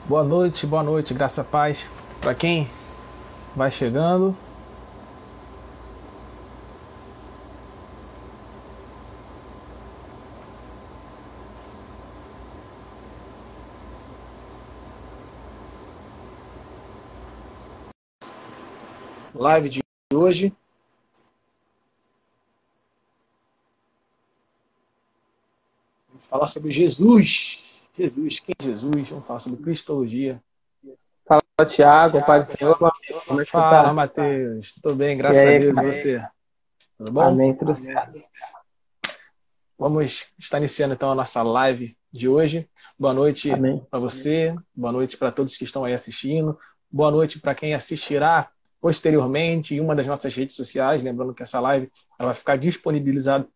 Boa noite, graça e paz para quem vai chegando. Live de hoje. Vamos falar sobre Jesus. Jesus, quem é Jesus? Vamos falar sobre cristologia. Fala, Thiago, Paz do Senhor, meu amigo. Como é que você Fala, tá? Matheus. Tudo bem, E graças a aí, Deus. E cara? você? Tudo bom? Amém, tudo certo. Vamos estar iniciando então a nossa live de hoje. Boa noite Amém. para você, boa noite para todos que estão aí assistindo, boa noite para quem assistirá posteriormente em uma das nossas redes sociais. Lembrando que essa live ela vai ficar disponibilizada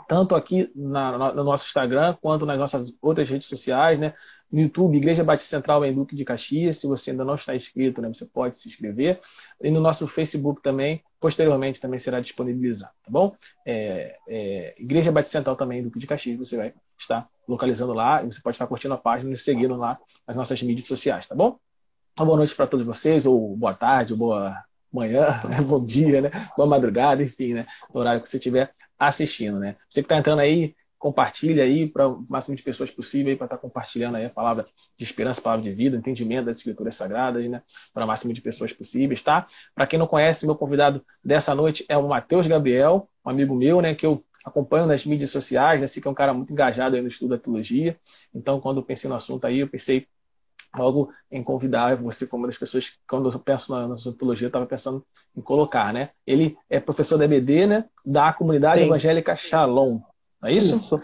tanto aqui no nosso Instagram, quanto nas nossas outras redes sociais, né? No YouTube, Igreja Batista Central em Duque de Caxias. Se você ainda não está inscrito, né, você pode se inscrever. E no nosso Facebook também, posteriormente, também será disponibilizado, tá bom? Igreja Batista Central também em Duque de Caxias, você vai estar localizando lá, e você pode estar curtindo a página e seguindo lá nas nossas mídias sociais, tá bom? Uma boa noite para todos vocês, ou boa tarde, ou boa manhã, né? Bom dia, né? Boa madrugada, enfim, né? No horário que você estiver assistindo, né? Você que está entrando aí, compartilha aí para o máximo de pessoas possível para estar compartilhando aí a palavra de esperança, a palavra de vida, entendimento das escrituras sagradas, né? Para o máximo de pessoas possíveis, tá? Para quem não conhece, meu convidado dessa noite é o Matheus Gabriel, um amigo meu, né? Que eu acompanho nas mídias sociais, né? Sei que é um cara muito engajado aí no estudo da teologia. Então, quando eu pensei no assunto aí, eu pensei logo em convidar você como uma das pessoas que, quando eu penso na sociologia, eu estava pensando em colocar, né? Ele é professor da EBD, né? Da comunidade Sim, evangélica Shalom, não é isso?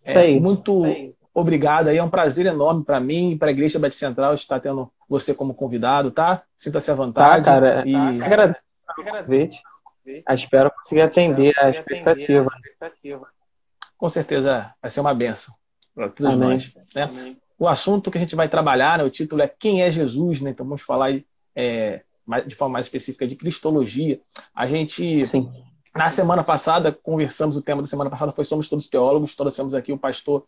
isso aí. Muito obrigado aí, é um prazer enorme para mim e para a Igreja Batista Central estar tendo você como convidado, tá? Sinta-se à Tá, vontade cara? e Agradeço pelo convite. Espero conseguir atender a expectativa. com certeza vai ser uma bênção para todos Amém. nós, né? O assunto que a gente vai trabalhar, né, o título é Quem é Jesus, né? Então vamos falar aí, de forma mais específica de cristologia. A gente, Sim. na semana passada, conversamos, o tema da semana passada foi Somos Todos Teólogos, trouxemos aqui o pastor,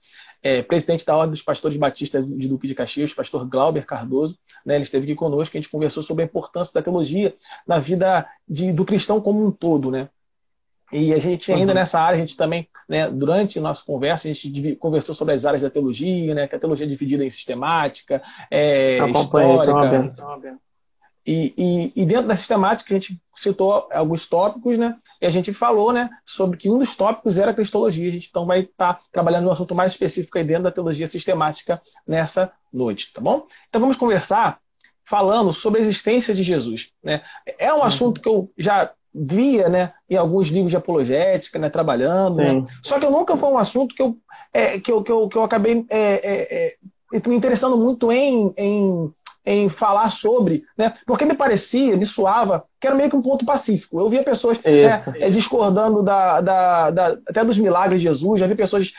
presidente da Ordem dos Pastores Batistas de Duque de Caxias, pastor Glauber Cardoso, né? Ele esteve aqui conosco, a gente conversou sobre a importância da teologia na vida do cristão como um todo, né? E a gente ainda Uhum. nessa área, a gente também, né, durante a nossa conversa, a gente conversou sobre as áreas da teologia, né, que a teologia é dividida em sistemática, Acompanhei, foi uma histórica, benção. e dentro da sistemática a gente citou alguns tópicos, né, e a gente falou, né, sobre que um dos tópicos era a cristologia. A gente então vai estar trabalhando no assunto mais específico aí dentro da teologia sistemática nessa noite, tá bom? Então vamos conversar falando sobre a existência de Jesus, né? É um assunto Uhum. que eu já via, né, em alguns livros de apologética, né, trabalhando, né? Sim. Só que eu nunca foi um assunto que eu acabei me interessando muito em falar sobre, né? Porque me parecia, me soava que era meio que um ponto pacífico. Eu via pessoas, né, Isso. discordando até dos milagres de Jesus, já vi pessoas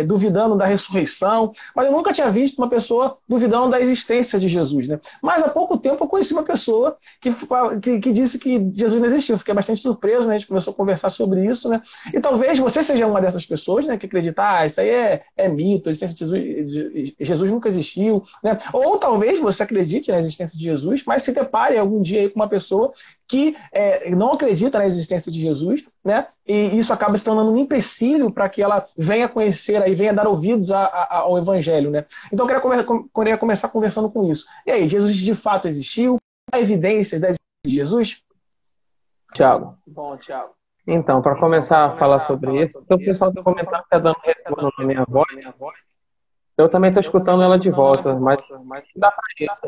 duvidando da ressurreição, mas eu nunca tinha visto uma pessoa duvidando da existência de Jesus, né? Mas há pouco tempo eu conheci uma pessoa que disse que Jesus não existiu. Fiquei bastante surpreso, né? A gente começou a conversar sobre isso, né? E talvez você seja uma dessas pessoas, né, que acredita, isso aí é mito, a existência de Jesus nunca existiu, né? Ou talvez você acredite na existência de Jesus, mas se depare algum dia aí com uma pessoa que não acredita na existência de Jesus, né? E isso acaba se tornando um empecilho para que ela venha conhecer, aí venha dar ouvidos ao Evangelho, né? Então eu queria começar conversando com isso. E aí, Jesus de fato existiu? Há evidências da existência de Jesus? Thiago. Então, para começar a falar sobre isso, o pessoal está comentando que está dando retorno na minha voz. Eu também estou escutando ela de volta, mas dá para isso,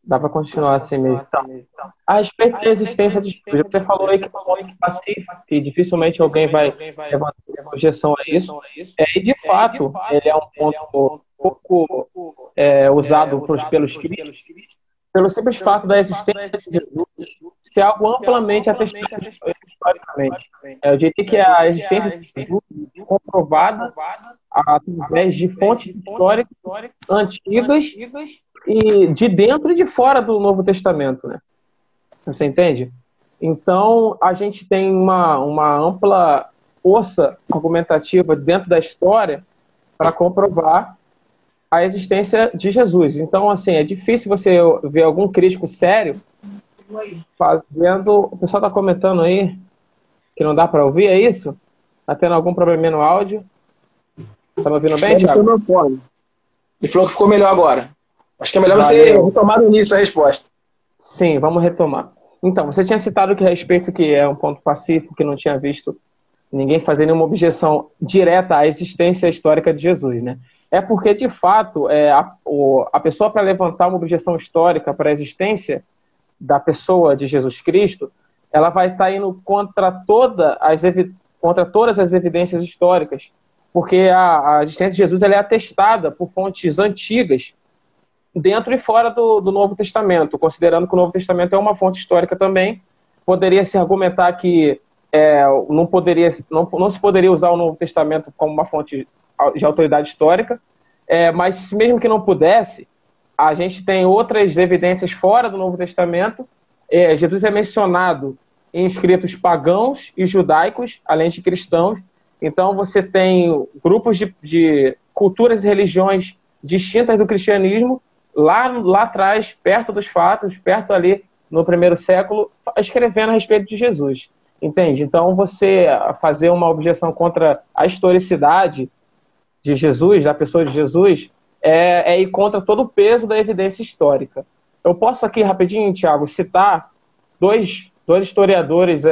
dá para continuar assim mesmo. Então, a respeito da existência de Jesus, você falou aí que é um ponto pacífico, que dificilmente alguém vai levantar uma objeção a isso. E de fato, ele é um ponto pouco usado pelos críticos, pelo simples fato da existência de Jesus ser algo amplamente atestado historicamente. Eu diria que a existência de Jesus é comprovada através de fontes históricas antigas e de dentro e de fora do Novo Testamento, né? Você entende? Então, a gente tem uma ampla força argumentativa dentro da história para comprovar a existência de Jesus. Então, assim, é difícil você ver algum crítico sério fazendo... O pessoal está comentando aí que não dá para ouvir, é isso? Está tendo algum probleminha no áudio? Tá me ouvindo bem, Thiago? Ele falou que ficou melhor agora. Acho que é melhor você retomar no início a resposta. Sim, vamos retomar. Então, você tinha citado que a respeito que é um ponto pacífico, que não tinha visto ninguém fazer nenhuma objeção direta à existência histórica de Jesus, né? É porque, de fato, a pessoa, para levantar uma objeção histórica para a existência da pessoa de Jesus Cristo, ela vai estar indo contra todas as evidências históricas, porque a existência de Jesus ela é atestada por fontes antigas, dentro e fora do Novo Testamento, considerando que o Novo Testamento é uma fonte histórica também. Poderia se argumentar que não se poderia usar o Novo Testamento como uma fonte de autoridade histórica, mas mesmo que não pudesse, a gente tem outras evidências fora do Novo Testamento. Jesus é mencionado em escritos pagãos e judaicos, além de cristãos. Então você tem grupos de culturas e religiões distintas do cristianismo, lá atrás, perto dos fatos, perto ali no primeiro século, escrevendo a respeito de Jesus. Entende? Então, você fazer uma objeção contra a historicidade de Jesus, da pessoa de Jesus, é ir contra todo o peso da evidência histórica. Eu posso aqui, rapidinho, Thiago, citar dois historiadores,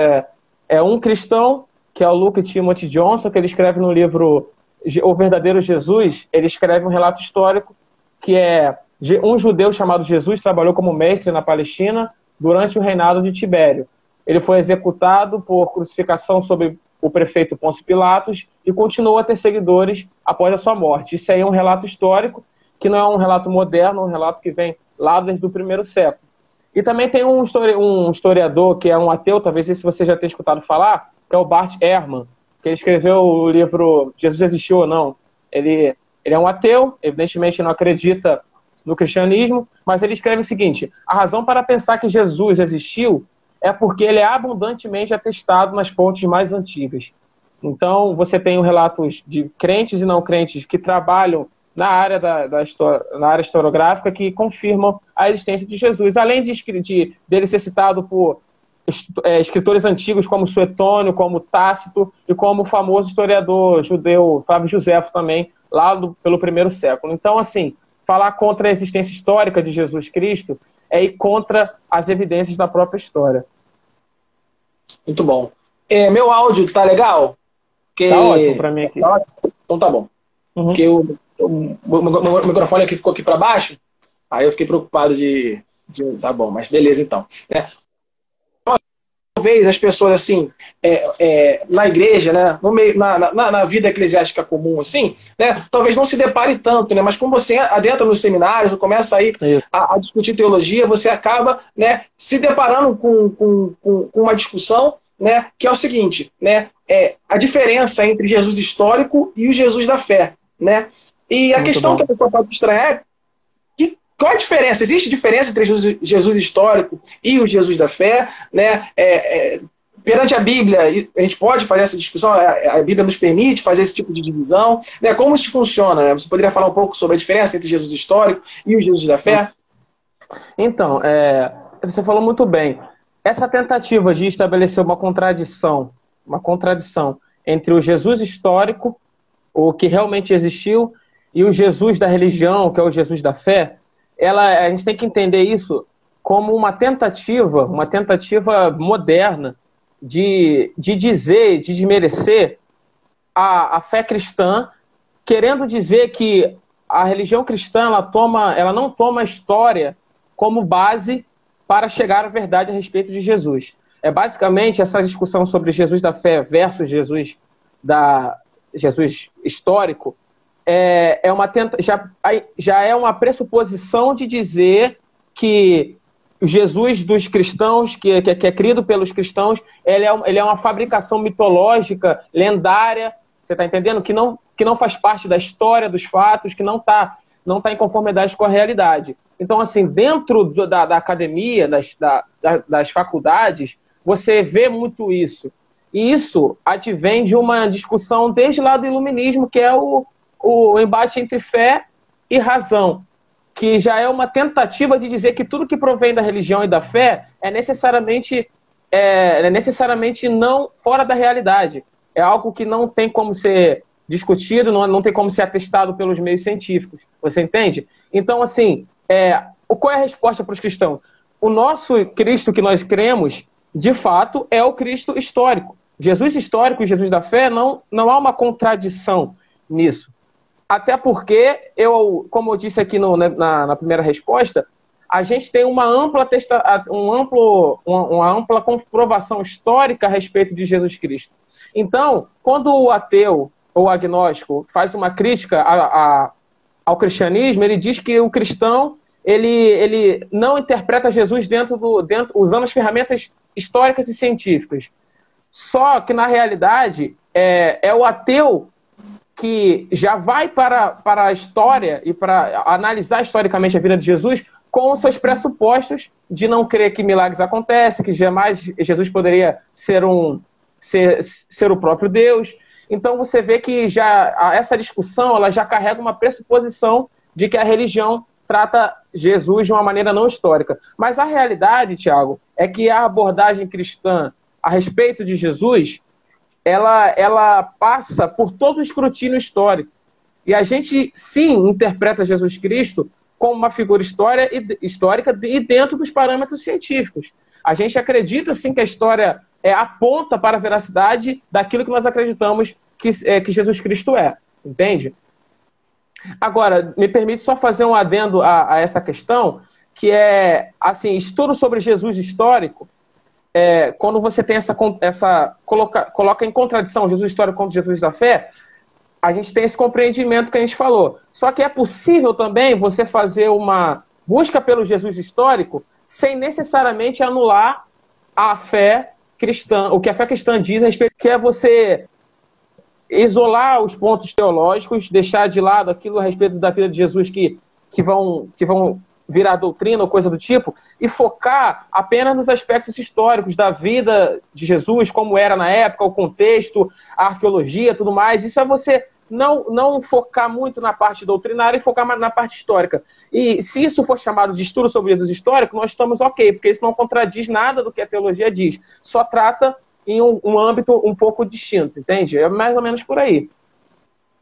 um cristão, que é o Luke Timothy Johnson, que ele escreve no livro O Verdadeiro Jesus, ele escreve um relato histórico que um judeu chamado Jesus trabalhou como mestre na Palestina durante o reinado de Tibério. Ele foi executado por crucificação sob o prefeito Pôncio Pilatos e continuou a ter seguidores após a sua morte. Isso aí é um relato histórico, que não é um relato moderno, um relato que vem lá desde o primeiro século. E também tem um historiador que é um ateu, talvez esse você já tenha escutado falar, que é o Bart Ehrman, que ele escreveu o livro Jesus Existiu ou Não. Ele é um ateu, evidentemente não acredita no cristianismo, mas ele escreve o seguinte: a razão para pensar que Jesus existiu é porque ele é abundantemente atestado nas fontes mais antigas. Então, você tem relatos de crentes e não crentes que trabalham na área na área historiográfica que confirmam a existência de Jesus, além dele ser citado por escritores antigos como Suetônio, como Tácito e como o famoso historiador judeu Flávio Josefo também, lá pelo primeiro século. Então, assim, falar contra a existência histórica de Jesus Cristo é ir contra as evidências da própria história. Muito bom. Meu áudio tá legal? Tá ótimo para mim aqui. Então tá bom. Uhum. Porque o microfone aqui ficou aqui para baixo, aí eu fiquei preocupado de... Tá bom, mas beleza então. Talvez as pessoas assim, na igreja, né, no meio, na vida eclesiástica comum, assim, né, talvez não se depare tanto, né, mas como você adentra nos seminários, começa aí a discutir teologia, você acaba, né, se deparando com uma discussão, né, que é o seguinte, né, a diferença entre Jesus histórico e o Jesus da fé, né, e a muito questão bom. Que a pessoa pode estranhar é qual a diferença? Existe diferença entre Jesus histórico e o Jesus da fé? Né? Perante a Bíblia, a gente pode fazer essa discussão? A Bíblia nos permite fazer esse tipo de divisão? Né? Como isso funciona? Né? Você poderia falar um pouco sobre a diferença entre Jesus histórico e o Jesus da fé? Então, você falou muito bem. Essa tentativa de estabelecer uma contradição entre o Jesus histórico, o que realmente existiu, e o Jesus da religião, que é o Jesus da fé, a gente tem que entender isso como uma tentativa moderna de dizer, de desmerecer a fé cristã, querendo dizer que a religião cristã ela não toma a história como base para chegar à verdade a respeito de Jesus. Basicamente essa discussão sobre Jesus da fé versus Jesus histórico, já é uma pressuposição de dizer que o Jesus dos cristãos, que é crido pelos cristãos, ele é uma fabricação mitológica, lendária, você está entendendo? Que não faz parte da história dos fatos, que não tá em conformidade com a realidade. Então, assim, dentro da academia, das faculdades, você vê muito isso. E isso advém de uma discussão desde lá do iluminismo, que é o embate entre fé e razão, que já é uma tentativa de dizer que tudo que provém da religião e da fé é necessariamente não fora da realidade. É algo que não tem como ser discutido, não tem como ser atestado pelos meios científicos. Você entende? Então, assim, qual é a resposta para os cristãos? O nosso Cristo que nós cremos, de fato, é o Cristo histórico. Jesus histórico e Jesus da fé, não há uma contradição nisso. Até porque, como eu disse aqui na primeira resposta, a gente tem uma ampla comprovação histórica a respeito de Jesus Cristo. Então, quando o ateu ou o agnóstico faz uma crítica ao cristianismo, ele diz que o cristão ele não interpreta Jesus usando as ferramentas históricas e científicas. Só que, na realidade, é o ateu que já vai para a história e para analisar historicamente a vida de Jesus com os seus pressupostos de não crer que milagres acontecem, que jamais Jesus poderia ser o próprio Deus. Então você vê que essa discussão ela já carrega uma pressuposição de que a religião trata Jesus de uma maneira não histórica. Mas a realidade, Tiago, é que a abordagem cristã a respeito de Jesus, ela passa por todo o escrutínio histórico. E a gente, sim, interpreta Jesus Cristo como uma figura histórica e dentro dos parâmetros científicos. A gente acredita, sim, que a história aponta para a veracidade daquilo que nós acreditamos que Jesus Cristo é. Entende? Agora, me permite só fazer um adendo a essa questão, que é, assim, estudo sobre Jesus histórico, quando você tem coloca em contradição Jesus histórico contra Jesus da fé, a gente tem esse compreendimento que a gente falou. Só que é possível também você fazer uma busca pelo Jesus histórico sem necessariamente anular a fé cristã, o que a fé cristã diz a respeito, que é você isolar os pontos teológicos, deixar de lado aquilo a respeito da vida de Jesus que vão virar doutrina ou coisa do tipo, e focar apenas nos aspectos históricos da vida de Jesus, como era na época, o contexto, a arqueologia, tudo mais. Isso é você não focar muito na parte doutrinária e focar mais na parte histórica. E se isso for chamado de estudo sobre Jesus histórico, nós estamos ok, porque isso não contradiz nada do que a teologia diz. Só trata em um âmbito um pouco distinto, entende? É mais ou menos por aí.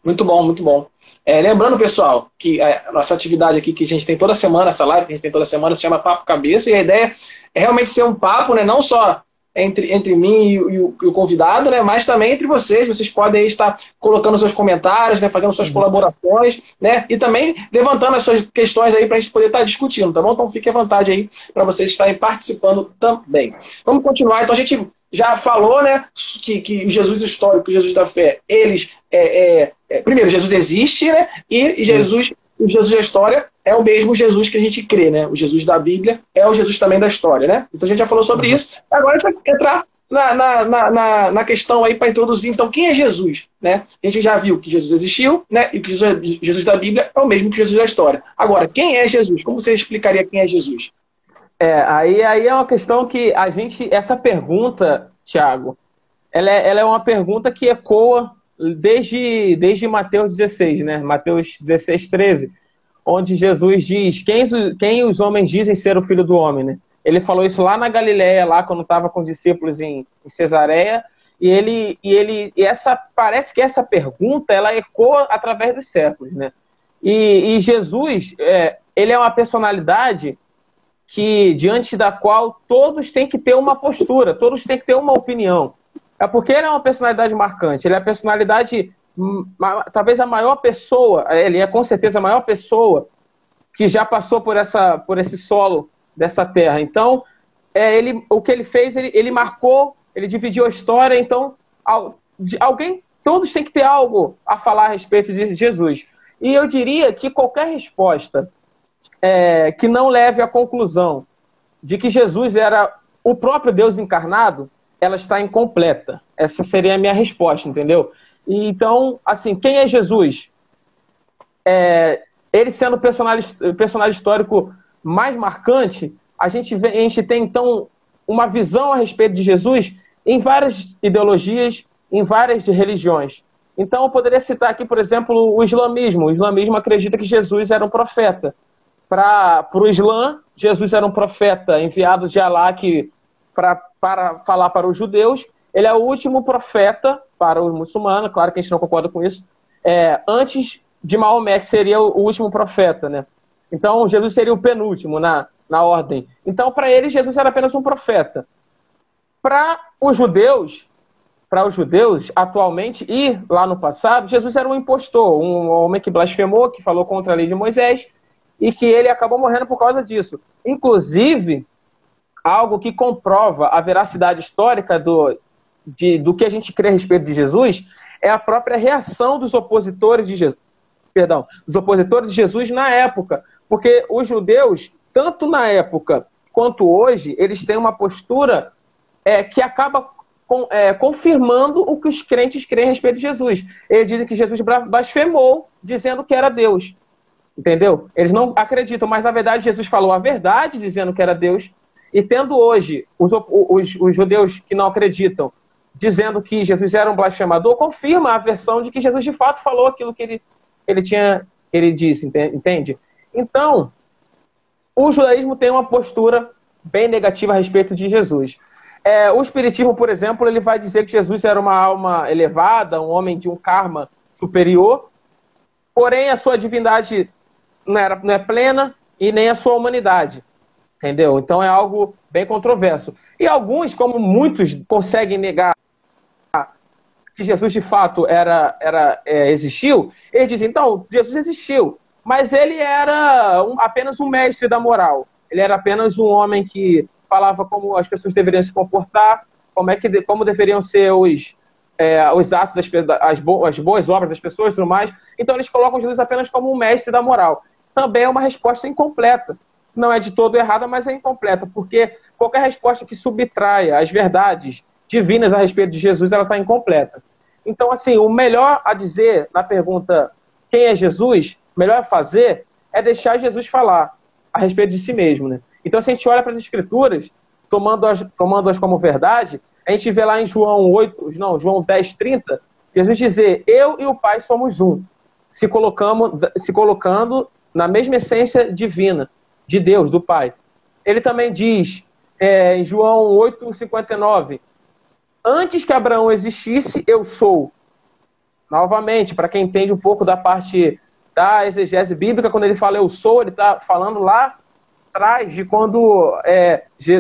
Muito bom, muito bom. Lembrando, pessoal, que a nossa atividade aqui que a gente tem toda semana, essa live que a gente tem toda semana, se chama Papo Cabeça, e a ideia é realmente ser um papo, né, não só entre mim e o convidado, né, mas também entre vocês. Vocês podem estar colocando seus comentários, né, fazendo suas colaborações, né, e também levantando as suas questões aí para a gente poder estar discutindo, tá bom? Então fique à vontade aí para vocês estarem participando também. Vamos continuar. Então a gente já falou, né, que o Jesus histórico e o Jesus da fé, eles primeiro, Jesus existe, né, e o Jesus da história é o mesmo Jesus que a gente crê, né? O Jesus da Bíblia é o Jesus também da história, né? Então a gente já falou sobre isso. Agora a gente vai entrar na questão aí para introduzir, então, quem é Jesus, né? A gente já viu que Jesus existiu, né? E que Jesus da Bíblia é o mesmo que Jesus da história. Agora, quem é Jesus? Como você explicaria quem é Jesus? Aí é uma questão que essa pergunta, Tiago, ela é uma pergunta que ecoa desde Mateus 16, né? Mateus 16, 13, onde Jesus diz quem os homens dizem ser o Filho do Homem, né? Ele falou isso lá na Galileia, lá quando estava com os discípulos em Cesareia, parece que essa pergunta ela ecoa através dos séculos, né? E Jesus, ele é uma personalidade que, diante da qual todos têm que ter uma postura, todos têm que ter uma opinião. É porque ele é uma personalidade marcante, ele é a personalidade, talvez a maior pessoa, ele é com certeza a maior pessoa que já passou por esse solo dessa terra. Então, o que ele fez, ele marcou, ele dividiu a história, então todos têm que ter algo a falar a respeito de Jesus. E eu diria que qualquer resposta que não leve à conclusão de que Jesus era o próprio Deus encarnado, ela está incompleta. Essa seria a minha resposta, entendeu? E então, assim, quem é Jesus? Ele sendo o personagem histórico mais marcante, a gente tem, então, uma visão a respeito de Jesus em várias ideologias, em várias religiões. Então, eu poderia citar aqui, por exemplo, o islamismo. O islamismo acredita que Jesus era um profeta. Para o Islã, Jesus era um profeta enviado de Alá para falar para os judeus. Ele é o último profeta para os muçulmanos, claro que a gente não concorda com isso, antes de Maomé, que seria o último profeta, né? Então, Jesus seria o penúltimo na ordem. Então, para eles, Jesus era apenas um profeta. Para os judeus, atualmente, e lá no passado, Jesus era um impostor, um homem que blasfemou, que falou contra a lei de Moisés, e que ele acabou morrendo por causa disso. Inclusive, algo que comprova a veracidade histórica do que a gente crê a respeito de Jesus é a própria reação dos opositores de Jesus. Dos opositores de Jesus na época. Porque os judeus, tanto na época quanto hoje, eles têm uma postura que acaba confirmando o que os crentes creem a respeito de Jesus. Eles dizem que Jesus blasfemou, dizendo que era Deus. Entendeu? Eles não acreditam, mas na verdade Jesus falou a verdade, dizendo que era Deus. E tendo hoje os judeus que não acreditam, dizendo que Jesus era um blasfemador, confirma a versão de que Jesus de fato falou aquilo que ele disse, entende? Então, o judaísmo tem uma postura bem negativa a respeito de Jesus. O espiritismo, por exemplo, ele vai dizer que Jesus era uma alma elevada, um homem de um karma superior, porém a sua divindade não é plena e nem a sua humanidade. Entendeu? Então é algo bem controverso. E alguns, como muitos conseguem negar que Jesus de fato existiu, eles dizem, então, Jesus existiu, mas ele era apenas um mestre da moral. Ele era apenas um homem que falava como as pessoas deveriam se comportar, como deveriam ser os atos, as boas obras das pessoas e tudo mais. Então eles colocam Jesus apenas como um mestre da moral. Também é uma resposta incompleta. Não é de todo errada, mas é incompleta, porque qualquer resposta que subtraia as verdades divinas a respeito de Jesus, ela está incompleta. Então, assim, o melhor a dizer na pergunta quem é Jesus, o melhor a fazer é deixar Jesus falar a respeito de si mesmo, né? Então, se a gente olha para as Escrituras, tomando-as como verdade, a gente vê lá em João 10:30, Jesus dizer, eu e o Pai somos um, se colocando na mesma essência divina de Deus, do Pai. Ele também diz, em João 8:59, antes que Abraão existisse, eu sou. Novamente, para quem entende um pouco da parte da exegese bíblica, quando ele fala eu sou, ele está falando lá atrás de quando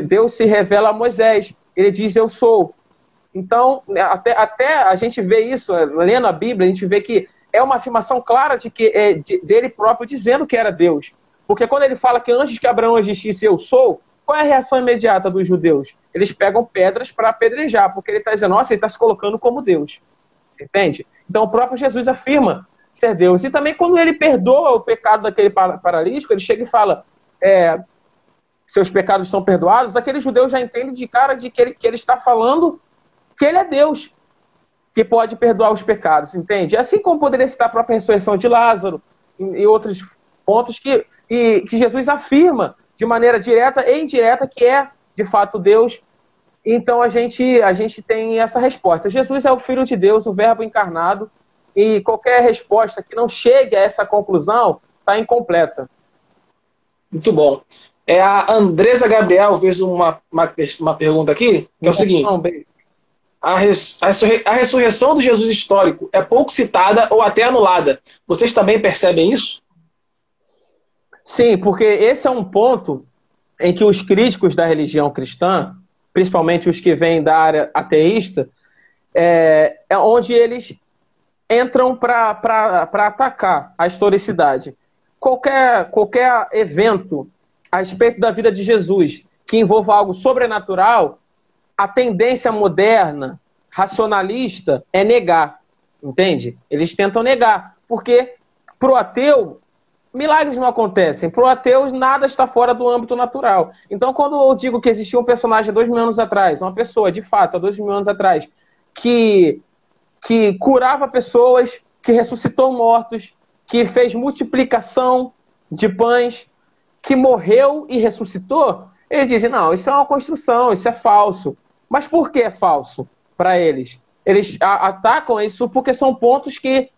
Deus se revela a Moisés. Ele diz eu sou. Então, até a gente vê isso, lendo a Bíblia, a gente vê que é uma afirmação clara de que dele próprio dizendo que era Deus. Porque quando ele fala que antes que Abraão existisse eu sou, qual é a reação imediata dos judeus? Eles pegam pedras para apedrejar, porque ele está dizendo, nossa, ele está se colocando como Deus. Entende? Então o próprio Jesus afirma ser Deus. E também quando ele perdoa o pecado daquele paralítico, ele chega e fala, seus pecados são perdoados, aquele judeu já entende de cara de que ele está falando que ele é Deus, que pode perdoar os pecados, entende? Assim como poderia citar a própria ressurreição de Lázaro e outros pontos que Jesus afirma de maneira direta e indireta que é, de fato, Deus. Então a gente tem essa resposta. Jesus é o Filho de Deus, o Verbo encarnado, e qualquer resposta que não chegue a essa conclusão está incompleta. Muito bom. A Andresa Gabriel fez uma pergunta aqui, que é o seguinte. A ressurreição do Jesus histórico é pouco citada ou até anulada. Vocês também percebem isso? Sim, porque esse é um ponto em que os críticos da religião cristã, principalmente os que vêm da área ateísta, é onde eles entram para atacar a historicidade. Qualquer evento a respeito da vida de Jesus que envolva algo sobrenatural, a tendência moderna, racionalista, é negar, entende? Eles tentam negar, porque para o ateu, milagres não acontecem. Para o ateu, nada está fora do âmbito natural. Então, quando eu digo que existia um personagem há 2000 anos atrás, uma pessoa, de fato, há 2000 anos atrás, que curava pessoas, que ressuscitou mortos, que fez multiplicação de pães, que morreu e ressuscitou, eles dizem, não, isso é uma construção, isso é falso. Mas por que é falso para eles? eles atacam isso porque são pontos que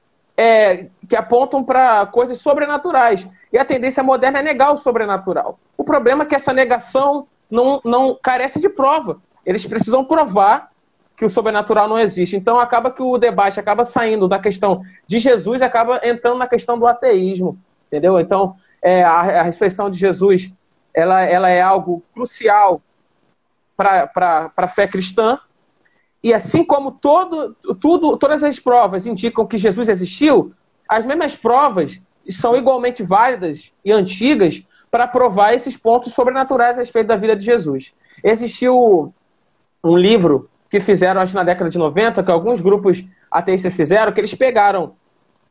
apontam para coisas sobrenaturais. E a tendência moderna é negar o sobrenatural. O problema é que essa negação não carece de prova. Eles precisam provar que o sobrenatural não existe. Então acaba que o debate acaba saindo da questão de Jesus, acaba entrando na questão do ateísmo, entendeu? Então a ressurreição de Jesus ela é algo crucial para a fé cristã, e assim como todas as provas indicam que Jesus existiu, as mesmas provas são igualmente válidas e antigas para provar esses pontos sobrenaturais a respeito da vida de Jesus. Existiu um livro que fizeram, acho, na década de 90, que alguns grupos ateístas fizeram, que eles pegaram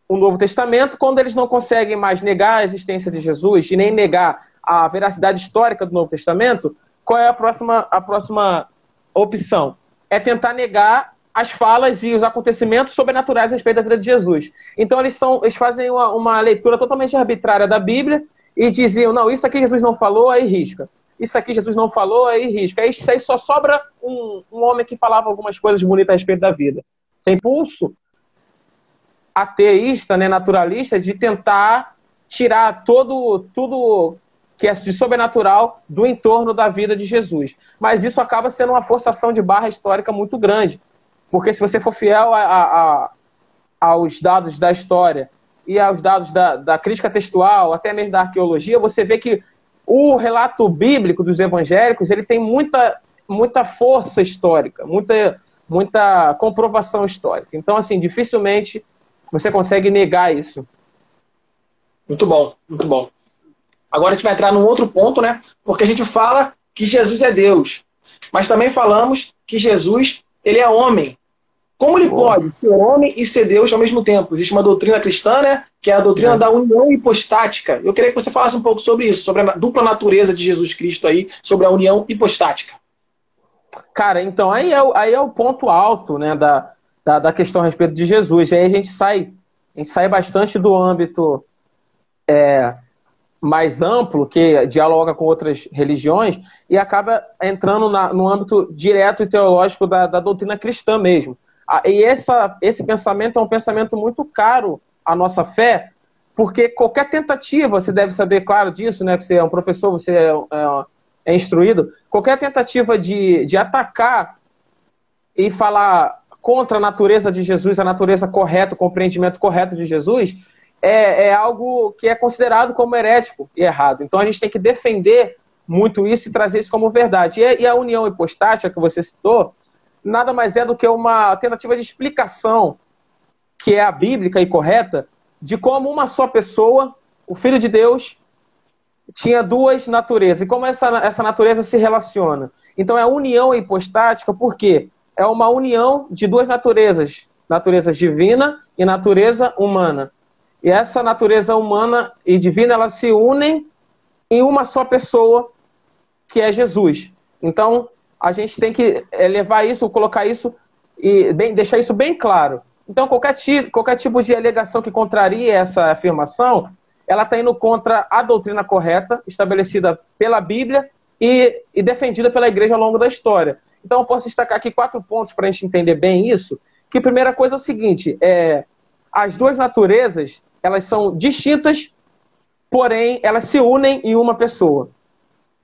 o Novo Testamento, quando eles não conseguem mais negar a existência de Jesus e nem negar a veracidade histórica do Novo Testamento, qual é a próxima opção? É tentar negar as falas e os acontecimentos sobrenaturais a respeito da vida de Jesus. Então eles fazem uma leitura totalmente arbitrária da Bíblia e diziam, não, isso aqui Jesus não falou, aí risca. Isso aqui Jesus não falou, aí risca. Aí só sobra um homem que falava algumas coisas bonitas a respeito da vida. Sem impulso ateísta, né, naturalista, de tentar tirar tudo que é de sobrenatural do entorno da vida de Jesus. Mas isso acaba sendo uma forçação de barra histórica muito grande. Porque se você for fiel aos dados da história e aos dados da crítica textual, até mesmo da arqueologia, você vê que o relato bíblico dos evangélicos ele tem muita força histórica, muita comprovação histórica. Então, assim, dificilmente você consegue negar isso. Muito bom, muito bom. Agora a gente vai entrar num outro ponto, né? Porque a gente fala que Jesus é Deus, mas também falamos que Jesus ele é homem. Como ele pode ser homem e ser Deus ao mesmo tempo? Existe uma doutrina cristã, né? Que é a doutrina da união hipostática. Eu queria que você falasse um pouco sobre isso, sobre a dupla natureza de Jesus Cristo aí, sobre a união hipostática. Cara, então, aí é o ponto alto, né, da questão a respeito de Jesus. Aí a gente sai bastante do âmbito mais amplo, que dialoga com outras religiões, e acaba entrando no âmbito direto e teológico da doutrina cristã mesmo. E esse pensamento é um pensamento muito caro à nossa fé, porque qualquer tentativa, você deve saber, claro, disso, né? Que você é um professor, você é instruído, qualquer tentativa de atacar e falar contra a natureza de Jesus, a natureza correta, o compreendimento correto de Jesus, é algo que é considerado como herético e errado. Então a gente tem que defender muito isso e trazer isso como verdade. E a união hipostática que você citou, nada mais é do que uma tentativa de explicação, que é a bíblica e correta, de como uma só pessoa, o Filho de Deus, tinha duas naturezas. E como essa natureza se relaciona. Então é a união hipostática, por quê? É uma união de duas naturezas. Natureza divina e natureza humana. E essa natureza humana e divina, elas se unem em uma só pessoa, que é Jesus. Então, a gente tem que levar isso, colocar isso e deixar isso bem claro. Então, qualquer tipo de alegação que contraria essa afirmação, ela está indo contra a doutrina correta, estabelecida pela Bíblia e defendida pela Igreja ao longo da história. Então, eu posso destacar aqui 4 pontos para a gente entender bem isso. Que a primeira coisa é o seguinte, as duas naturezas, elas são distintas, porém, elas se unem em uma pessoa.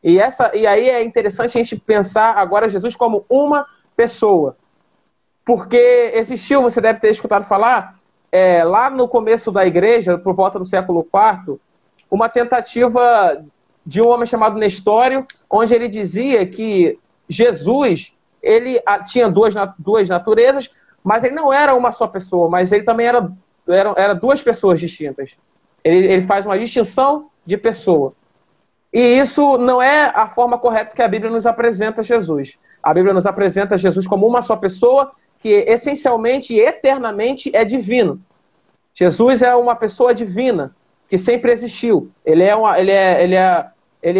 E aí é interessante a gente pensar agora Jesus como uma pessoa. Porque existiu, você deve ter escutado falar, lá no começo da igreja, por volta do século IV, uma tentativa de um homem chamado Nestório, onde ele dizia que Jesus, ele tinha duas naturezas, mas ele não era uma só pessoa, mas ele também era duas pessoas distintas. Ele faz uma distinção de pessoa. E isso não é a forma correta que a Bíblia nos apresenta Jesus. A Bíblia nos apresenta Jesus como uma só pessoa, que essencialmente e eternamente é divino. Jesus é uma pessoa divina, que sempre existiu. Ele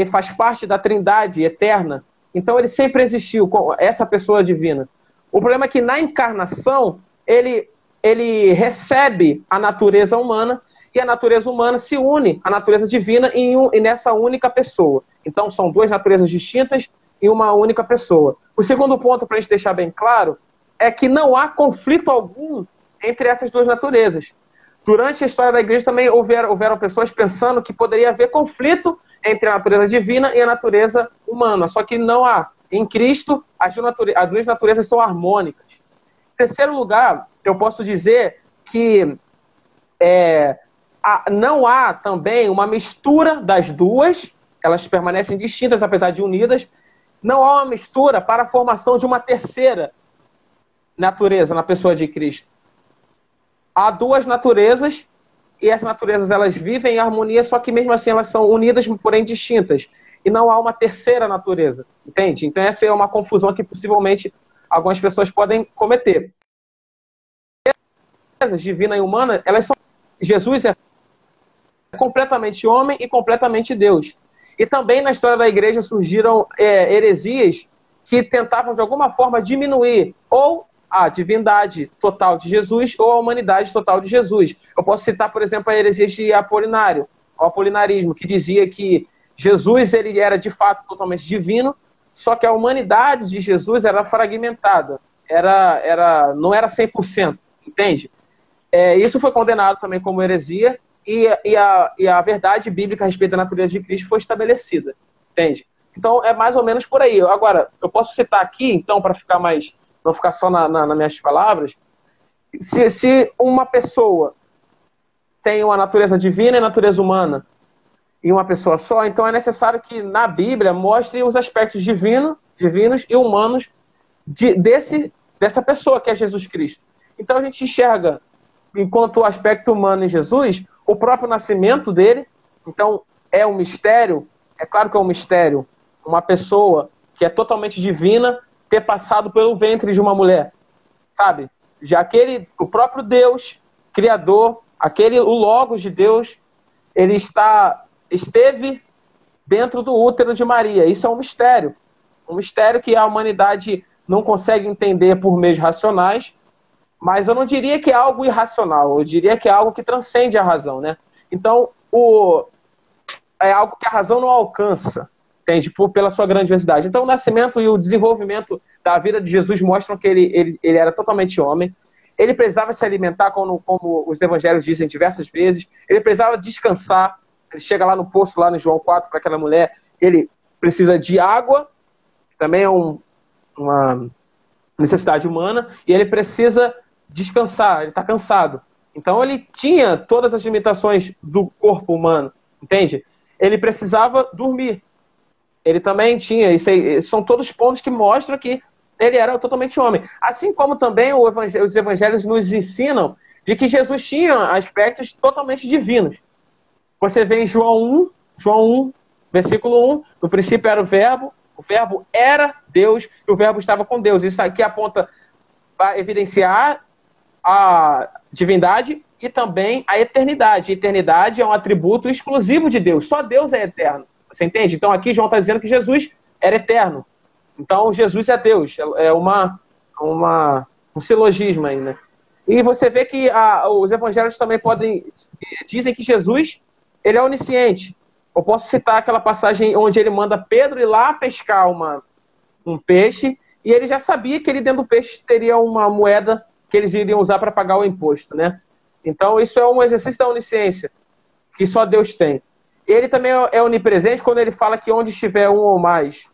faz parte da Trindade eterna. Então ele sempre existiu, essa pessoa divina. O problema é que na encarnação, ele recebe a natureza humana, e a natureza humana se une à natureza divina e nessa única pessoa. Então são duas naturezas distintas em uma única pessoa. O segundo ponto, para a gente deixar bem claro, é que não há conflito algum entre essas duas naturezas. Durante a história da igreja também houveram pessoas pensando que poderia haver conflito entre a natureza divina e a natureza humana, só que não há. Em Cristo, as duas naturezas são harmônicas. Em terceiro lugar, eu posso dizer que não há também uma mistura das duas, elas permanecem distintas apesar de unidas, não há uma mistura para a formação de uma terceira natureza na pessoa de Cristo. Há duas naturezas, e essas naturezas elas vivem em harmonia, só que mesmo assim elas são unidas, porém distintas. E não há uma terceira natureza, entende? Então essa é uma confusão que possivelmente algumas pessoas podem cometer. Divina e humana, elas são... Jesus é completamente homem e completamente Deus. E também na história da igreja surgiram heresias que tentavam de alguma forma diminuir ou a divindade total de Jesus ou a humanidade total de Jesus. Eu posso citar, por exemplo, a heresia de Apolinário, o apolinarismo, que dizia que Jesus ele era de fato totalmente divino, só que a humanidade de Jesus era fragmentada, não era 100%, entende? Isso foi condenado também como heresia e a verdade bíblica a respeito da natureza de Cristo foi estabelecida, entende? Então é mais ou menos por aí. Agora, eu posso citar aqui, então, para ficar mais... não ficar só nas minhas palavras, se uma pessoa tem uma natureza divina e natureza humana em uma pessoa só, então é necessário que na Bíblia mostre os aspectos divinos e humanos dessa pessoa que é Jesus Cristo. Então a gente enxerga, enquanto o aspecto humano em Jesus, o próprio nascimento dele. Então é um mistério, é claro que é um mistério, uma pessoa que é totalmente divina ter passado pelo ventre de uma mulher, sabe? Já o próprio Deus, Criador, o Logos de Deus, ele esteve dentro do útero de Maria. Isso é um mistério que a humanidade não consegue entender por meios racionais, mas eu não diria que é algo irracional, eu diria que é algo que transcende a razão, né? Então, é algo que a razão não alcança, entende? Pela sua grandiosidade. Então, o nascimento e o desenvolvimento da vida de Jesus mostram que ele era totalmente homem. Ele precisava se alimentar, como os evangelhos dizem diversas vezes. Ele precisava descansar. Ele chega lá no poço, lá no João 4, para aquela mulher. Ele precisa de água, que também é uma necessidade humana. E ele precisa descansar, ele está cansado. Então, ele tinha todas as limitações do corpo humano, entende? Ele precisava dormir. Ele também tinha, são todos pontos que mostram que ele era totalmente homem. Assim como também os evangelhos nos ensinam de que Jesus tinha aspectos totalmente divinos. Você vê em João 1, versículo 1, no princípio era o verbo era Deus e o verbo estava com Deus. Isso aqui aponta para evidenciar a divindade e também a eternidade. A eternidade é um atributo exclusivo de Deus, só Deus é eterno. Você entende? Então aqui João está dizendo que Jesus era eterno. Então Jesus é Deus. É um silogismo aí, né? E você vê que os evangelhos também dizem que Jesus ele é onisciente. Eu posso citar aquela passagem onde ele manda Pedro ir lá pescar um peixe e ele já sabia que ele dentro do peixe teria uma moeda que eles iriam usar para pagar o imposto, né? Então isso é um exercício da onisciência que só Deus tem. Ele também é onipresente quando ele fala que onde estiver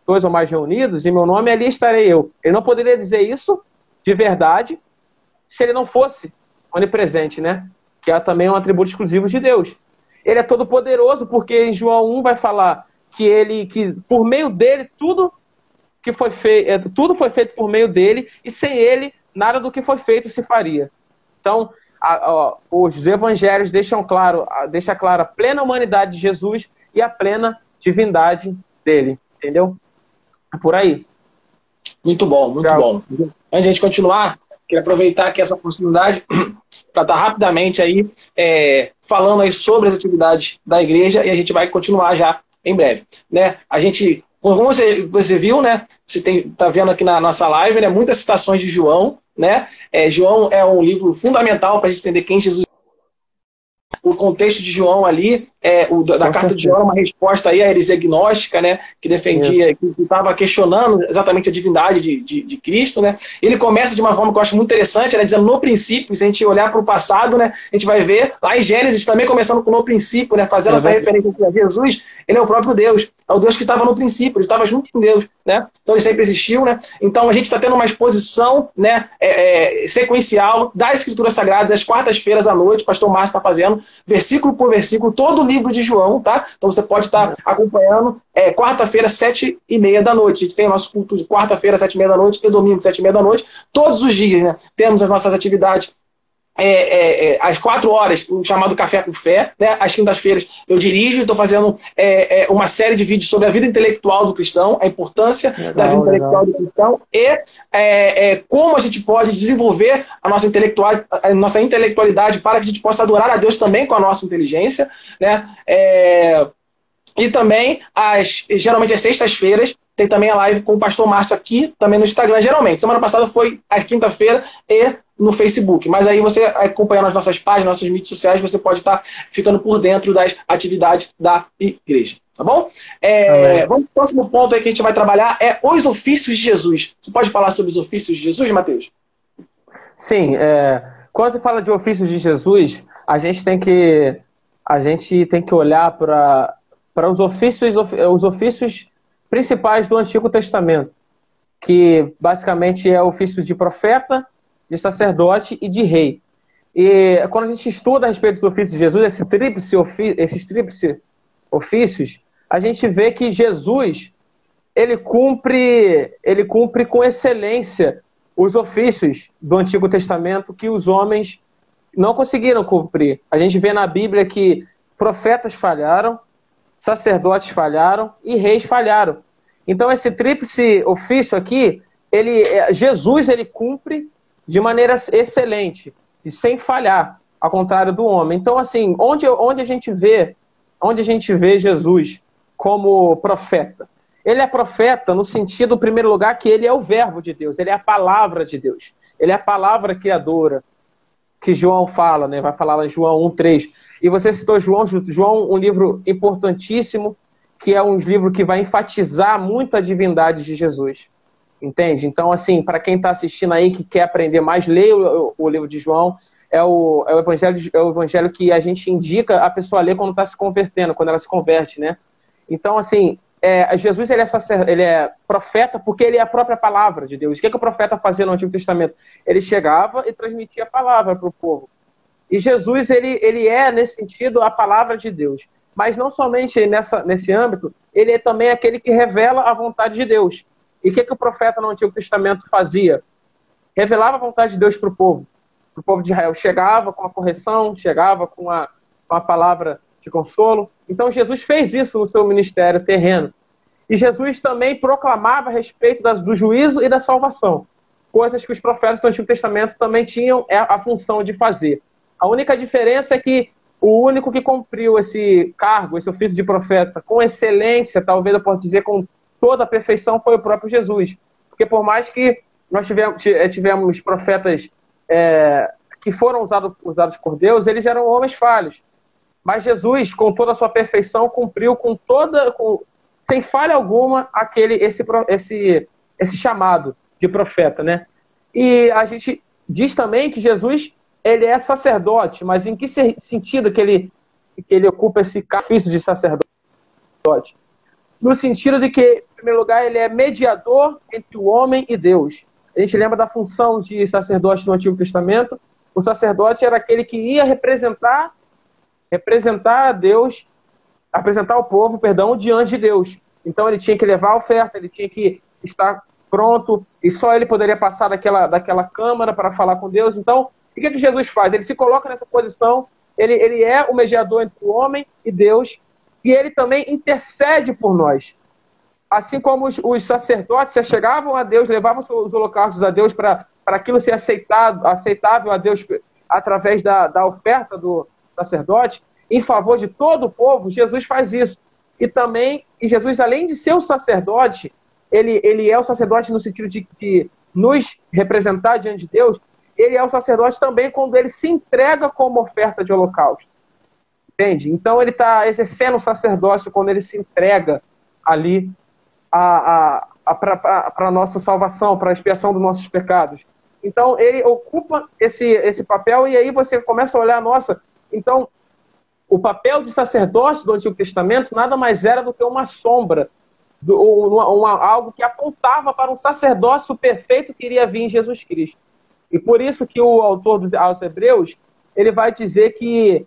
dois ou mais reunidos, em meu nome, ali estarei eu. Ele não poderia dizer isso de verdade se ele não fosse onipresente, né? Que é também um atributo exclusivo de Deus. Ele é todo poderoso porque em João 1 vai falar que por meio dele tudo foi feito por meio dele e sem ele nada do que foi feito se faria. Então, os evangelhos deixam claro a plena humanidade de Jesus e a plena divindade dele, entendeu? É por aí. Muito bom, muito bom. Antes de a gente continuar, queria aproveitar aqui essa oportunidade para estar rapidamente aí falando aí sobre as atividades da igreja e a gente vai continuar já em breve, né? A gente, como você viu, né? Você está vendo aqui na nossa live, né? Muitas citações de João, né? João é um livro fundamental para a gente entender quem Jesus é. O contexto de João ali da carta de Jó, uma resposta aí à heresia gnóstica, né, que defendia, que estava questionando exatamente a divindade de Cristo, né. Ele começa de uma forma que eu acho muito interessante, né, dizendo no princípio. Se a gente olhar para o passado, né, a gente vai ver lá em Gênesis também começando com no princípio, né, fazendo essa referência aqui a Jesus. Ele é o próprio Deus, é o Deus que estava no princípio, ele estava junto com Deus, né, então ele sempre existiu, né. Então a gente está tendo uma exposição, né, sequencial das Escrituras Sagradas às quartas-feiras à noite. O pastor Márcio está fazendo versículo por versículo todo o livro de João, tá? Então você pode estar acompanhando quarta-feira, 7h30 da noite. A gente tem o nosso culto de quarta-feira, 7h30 da noite, e domingo, 7h30 da noite, todos os dias, né? Temos as nossas atividades às 4 horas, o chamado Café com Fé, né? Às quintas-feiras eu dirijo, estou fazendo uma série de vídeos sobre a vida intelectual do cristão, a importância da vida intelectual do cristão e como a gente pode desenvolver a nossa intelectualidade para que a gente possa adorar a Deus também com a nossa inteligência, né? E também, geralmente às sextas-feiras, tem também a live com o pastor Márcio aqui, também no Instagram, geralmente. Semana passada foi às quinta-feira e no Facebook. Mas aí você, acompanhando as nossas páginas, nossas mídias sociais, você pode estar ficando por dentro das atividades da igreja. Tá bom? Vamos para o próximo ponto aí que a gente vai trabalhar, os ofícios de Jesus. Você pode falar sobre os ofícios de Jesus, Mateus? Sim. Quando se fala de ofícios de Jesus, a gente tem que olhar para os ofícios principais do Antigo Testamento, que basicamente é o ofício de profeta, de sacerdote e de rei. E quando a gente estuda a respeito dos ofícios de Jesus, esses tríplices ofícios, a gente vê que Jesus ele cumpre com excelência os ofícios do Antigo Testamento que os homens não conseguiram cumprir. A gente vê na Bíblia que profetas falharam, sacerdotes falharam e reis falharam. Então esse tríplice ofício aqui, Jesus ele cumpre de maneira excelente e sem falhar, ao contrário do homem. Então assim, onde a gente vê Jesus como profeta? Ele é profeta no sentido, em primeiro lugar, que ele é o verbo de Deus, ele é a palavra de Deus, ele é a palavra criadora, que João fala, né? Vai falar lá em João 1:3. E você citou João, um livro importantíssimo, que é um livro que vai enfatizar muito a divindade de Jesus. Entende? Então, assim, para quem está assistindo aí, que quer aprender mais, leia o livro de João. É o evangelho que a gente indica a pessoa a ler quando está se convertendo, quando ela se converte, né? Então, assim, Jesus ele é profeta porque ele é a própria palavra de Deus. O que o profeta fazia no Antigo Testamento? Ele chegava e transmitia a palavra para o povo. E Jesus, ele é, nesse sentido, a palavra de Deus. Mas não somente nesse âmbito, ele é também aquele que revela a vontade de Deus. E o que o profeta no Antigo Testamento fazia? Revelava a vontade de Deus para o povo. Para o povo de Israel. Chegava com a correção, chegava com a palavra de consolo. Então Jesus fez isso no seu ministério terreno. E Jesus também proclamava a respeito do juízo e da salvação. Coisas que os profetas do Antigo Testamento também tinham a função de fazer. A única diferença é que o único que cumpriu esse cargo, esse ofício de profeta, com excelência, talvez eu possa dizer com toda a perfeição, foi o próprio Jesus. Porque por mais que nós tivemos profetas que foram usados por Deus, eles eram homens falhos. Mas Jesus, com toda a sua perfeição, cumpriu sem falha alguma esse chamado de profeta, né? E a gente diz também que Jesus ele é sacerdote, mas em que sentido que ele ocupa esse ofício de sacerdote? No sentido de que, em primeiro lugar, ele é mediador entre o homem e Deus. A gente lembra da função de sacerdote no Antigo Testamento. O sacerdote era aquele que ia representar a Deus, apresentar o povo, diante de Deus. Então ele tinha que levar a oferta, ele tinha que estar pronto, e só ele poderia passar daquela câmara para falar com Deus. Então, o que Jesus faz? Ele se coloca nessa posição, ele é o mediador entre o homem e Deus, e ele também intercede por nós. Assim como os sacerdotes se chegavam a Deus, levavam os holocaustos a Deus para aquilo ser aceitável a Deus através da oferta do sacerdote, em favor de todo o povo, Jesus faz isso. E Jesus, além de ser o sacerdote, ele é o sacerdote no sentido de nos representar diante de Deus, ele é o sacerdote também quando ele se entrega como oferta de holocausto. entende? Então ele está exercendo o sacerdócio quando ele se entrega ali para a nossa salvação, para a expiação dos nossos pecados. Então ele ocupa esse papel, e aí você começa a olhar, nossa, então o papel de sacerdócio do Antigo Testamento nada mais era do que uma sombra, algo que apontava para um sacerdócio perfeito que iria vir em Jesus Cristo. E por isso que o autor aos Hebreus, ele vai dizer que,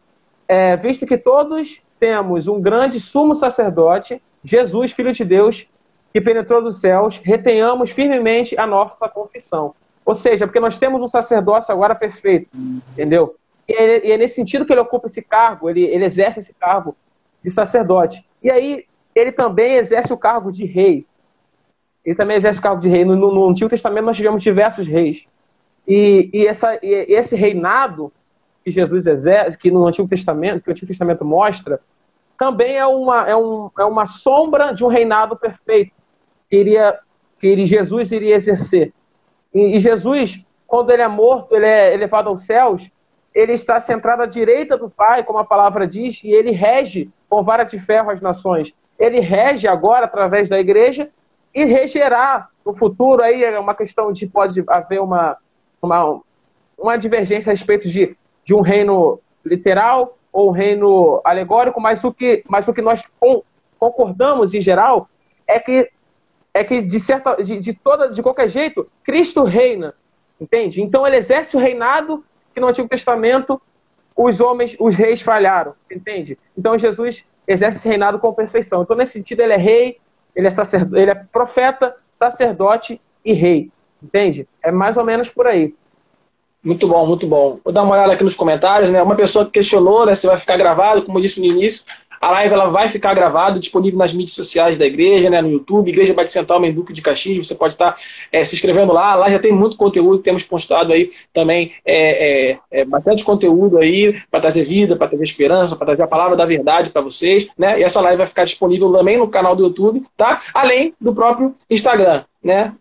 visto que todos temos um grande sumo sacerdote, Jesus, Filho de Deus, que penetrou dos céus, retenhamos firmemente a nossa confissão. Ou seja, porque nós temos um sacerdócio agora perfeito, entendeu? E é nesse sentido que ele ocupa esse cargo, ele exerce esse cargo de sacerdote. E aí, ele também exerce o cargo de rei. Ele também exerce o cargo de rei. No Antigo Testamento nós tivemos diversos reis. E esse reinado que Jesus exerce, que no Antigo Testamento, que o Antigo Testamento mostra, também é uma sombra de um reinado perfeito que Jesus iria exercer. E Jesus, quando ele é morto, ele é elevado aos céus, ele está centrado à direita do Pai, como a palavra diz, e ele rege com vara de ferro as nações. Ele rege agora através da igreja e regerá no futuro. Aí é uma questão de pode haver uma divergência a respeito de um reino literal ou um reino alegórico, mas o que nós concordamos em geral é que de qualquer jeito Cristo reina, entende? Então ele exerce o reinado que no Antigo Testamento os reis falharam, entende? Então Jesus exerce esse reinado com perfeição. Então nesse sentido ele é rei, ele é profeta, sacerdote e rei, entende? É mais ou menos por aí. Muito bom, muito bom. Vou dar uma olhada aqui nos comentários, né? Uma pessoa que questionou, né, se vai ficar gravado, como eu disse no início. A live ela vai ficar gravada, disponível nas mídias sociais da igreja, né, no YouTube, Igreja Batista Menduque de Caxias. Você pode estar se inscrevendo lá. Lá já tem muito conteúdo, temos postado aí também bastante conteúdo aí para trazer vida, para trazer esperança, para trazer a palavra da verdade para vocês, né? E essa live vai ficar disponível também no canal do YouTube, tá? Além do próprio Instagram, né?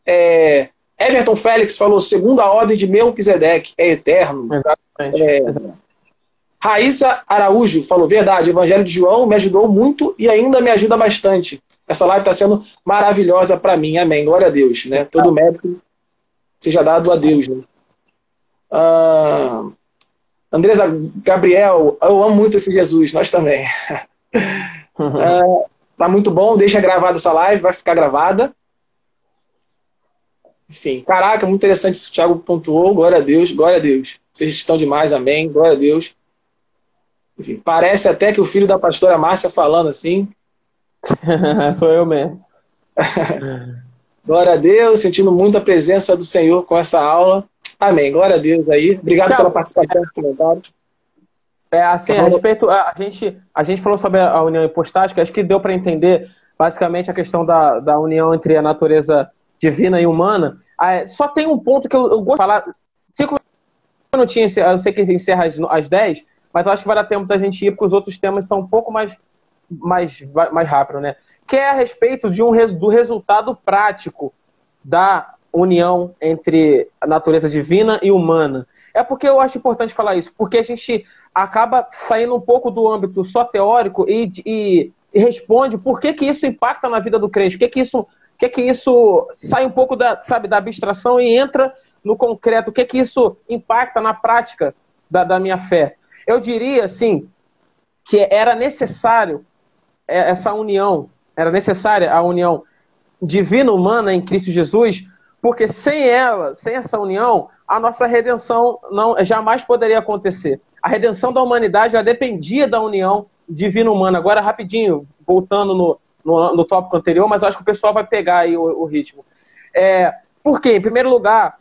Everton Félix falou: segunda ordem de Melquisedeque é eterno. Exatamente. Raíssa Araújo falou: verdade, o Evangelho de João me ajudou muito e ainda me ajuda bastante. Essa live está sendo maravilhosa para mim. Amém. Glória a Deus. Né? Todo mérito seja dado a Deus. Né? Andresa Gabriel, eu amo muito esse Jesus. Nós também. Tá muito bom. Deixa gravada essa live. Vai ficar gravada. Enfim. Caraca, muito interessante isso que o Thiago pontuou. Glória a Deus. Glória a Deus. Vocês estão demais. Amém. Glória a Deus. Enfim, parece até que o filho da pastora Márcia falando assim. Sou eu mesmo. Glória a Deus, sentindo muito a presença do Senhor com essa aula. Amém. Glória a Deus aí. Obrigado pela participação nos comentários. Assim, a respeito, a gente falou sobre a união hipostática, acho que deu para entender basicamente a questão da união entre a natureza divina e humana. Só tem um ponto que eu gosto de falar. 5 minutinhos, eu sei que encerra às 10, mas eu acho que vai dar tempo da gente ir, porque os outros temas são um pouco mais rápido, né? Que é a respeito do resultado prático da união entre a natureza divina e humana. É porque eu acho importante falar isso, porque a gente acaba saindo um pouco do âmbito só teórico e responde por que isso impacta na vida do crente, por que isso sai um pouco da abstração e entra no concreto, o que isso impacta na prática da minha fé. Eu diria, assim, que era necessário essa união, era necessária a união divina-humana em Cristo Jesus, porque sem essa união, a nossa redenção jamais poderia acontecer. A redenção da humanidade já dependia da união divina-humana. Agora, rapidinho, voltando no tópico anterior, mas eu acho que o pessoal vai pegar aí o ritmo. Por quê? Em primeiro lugar,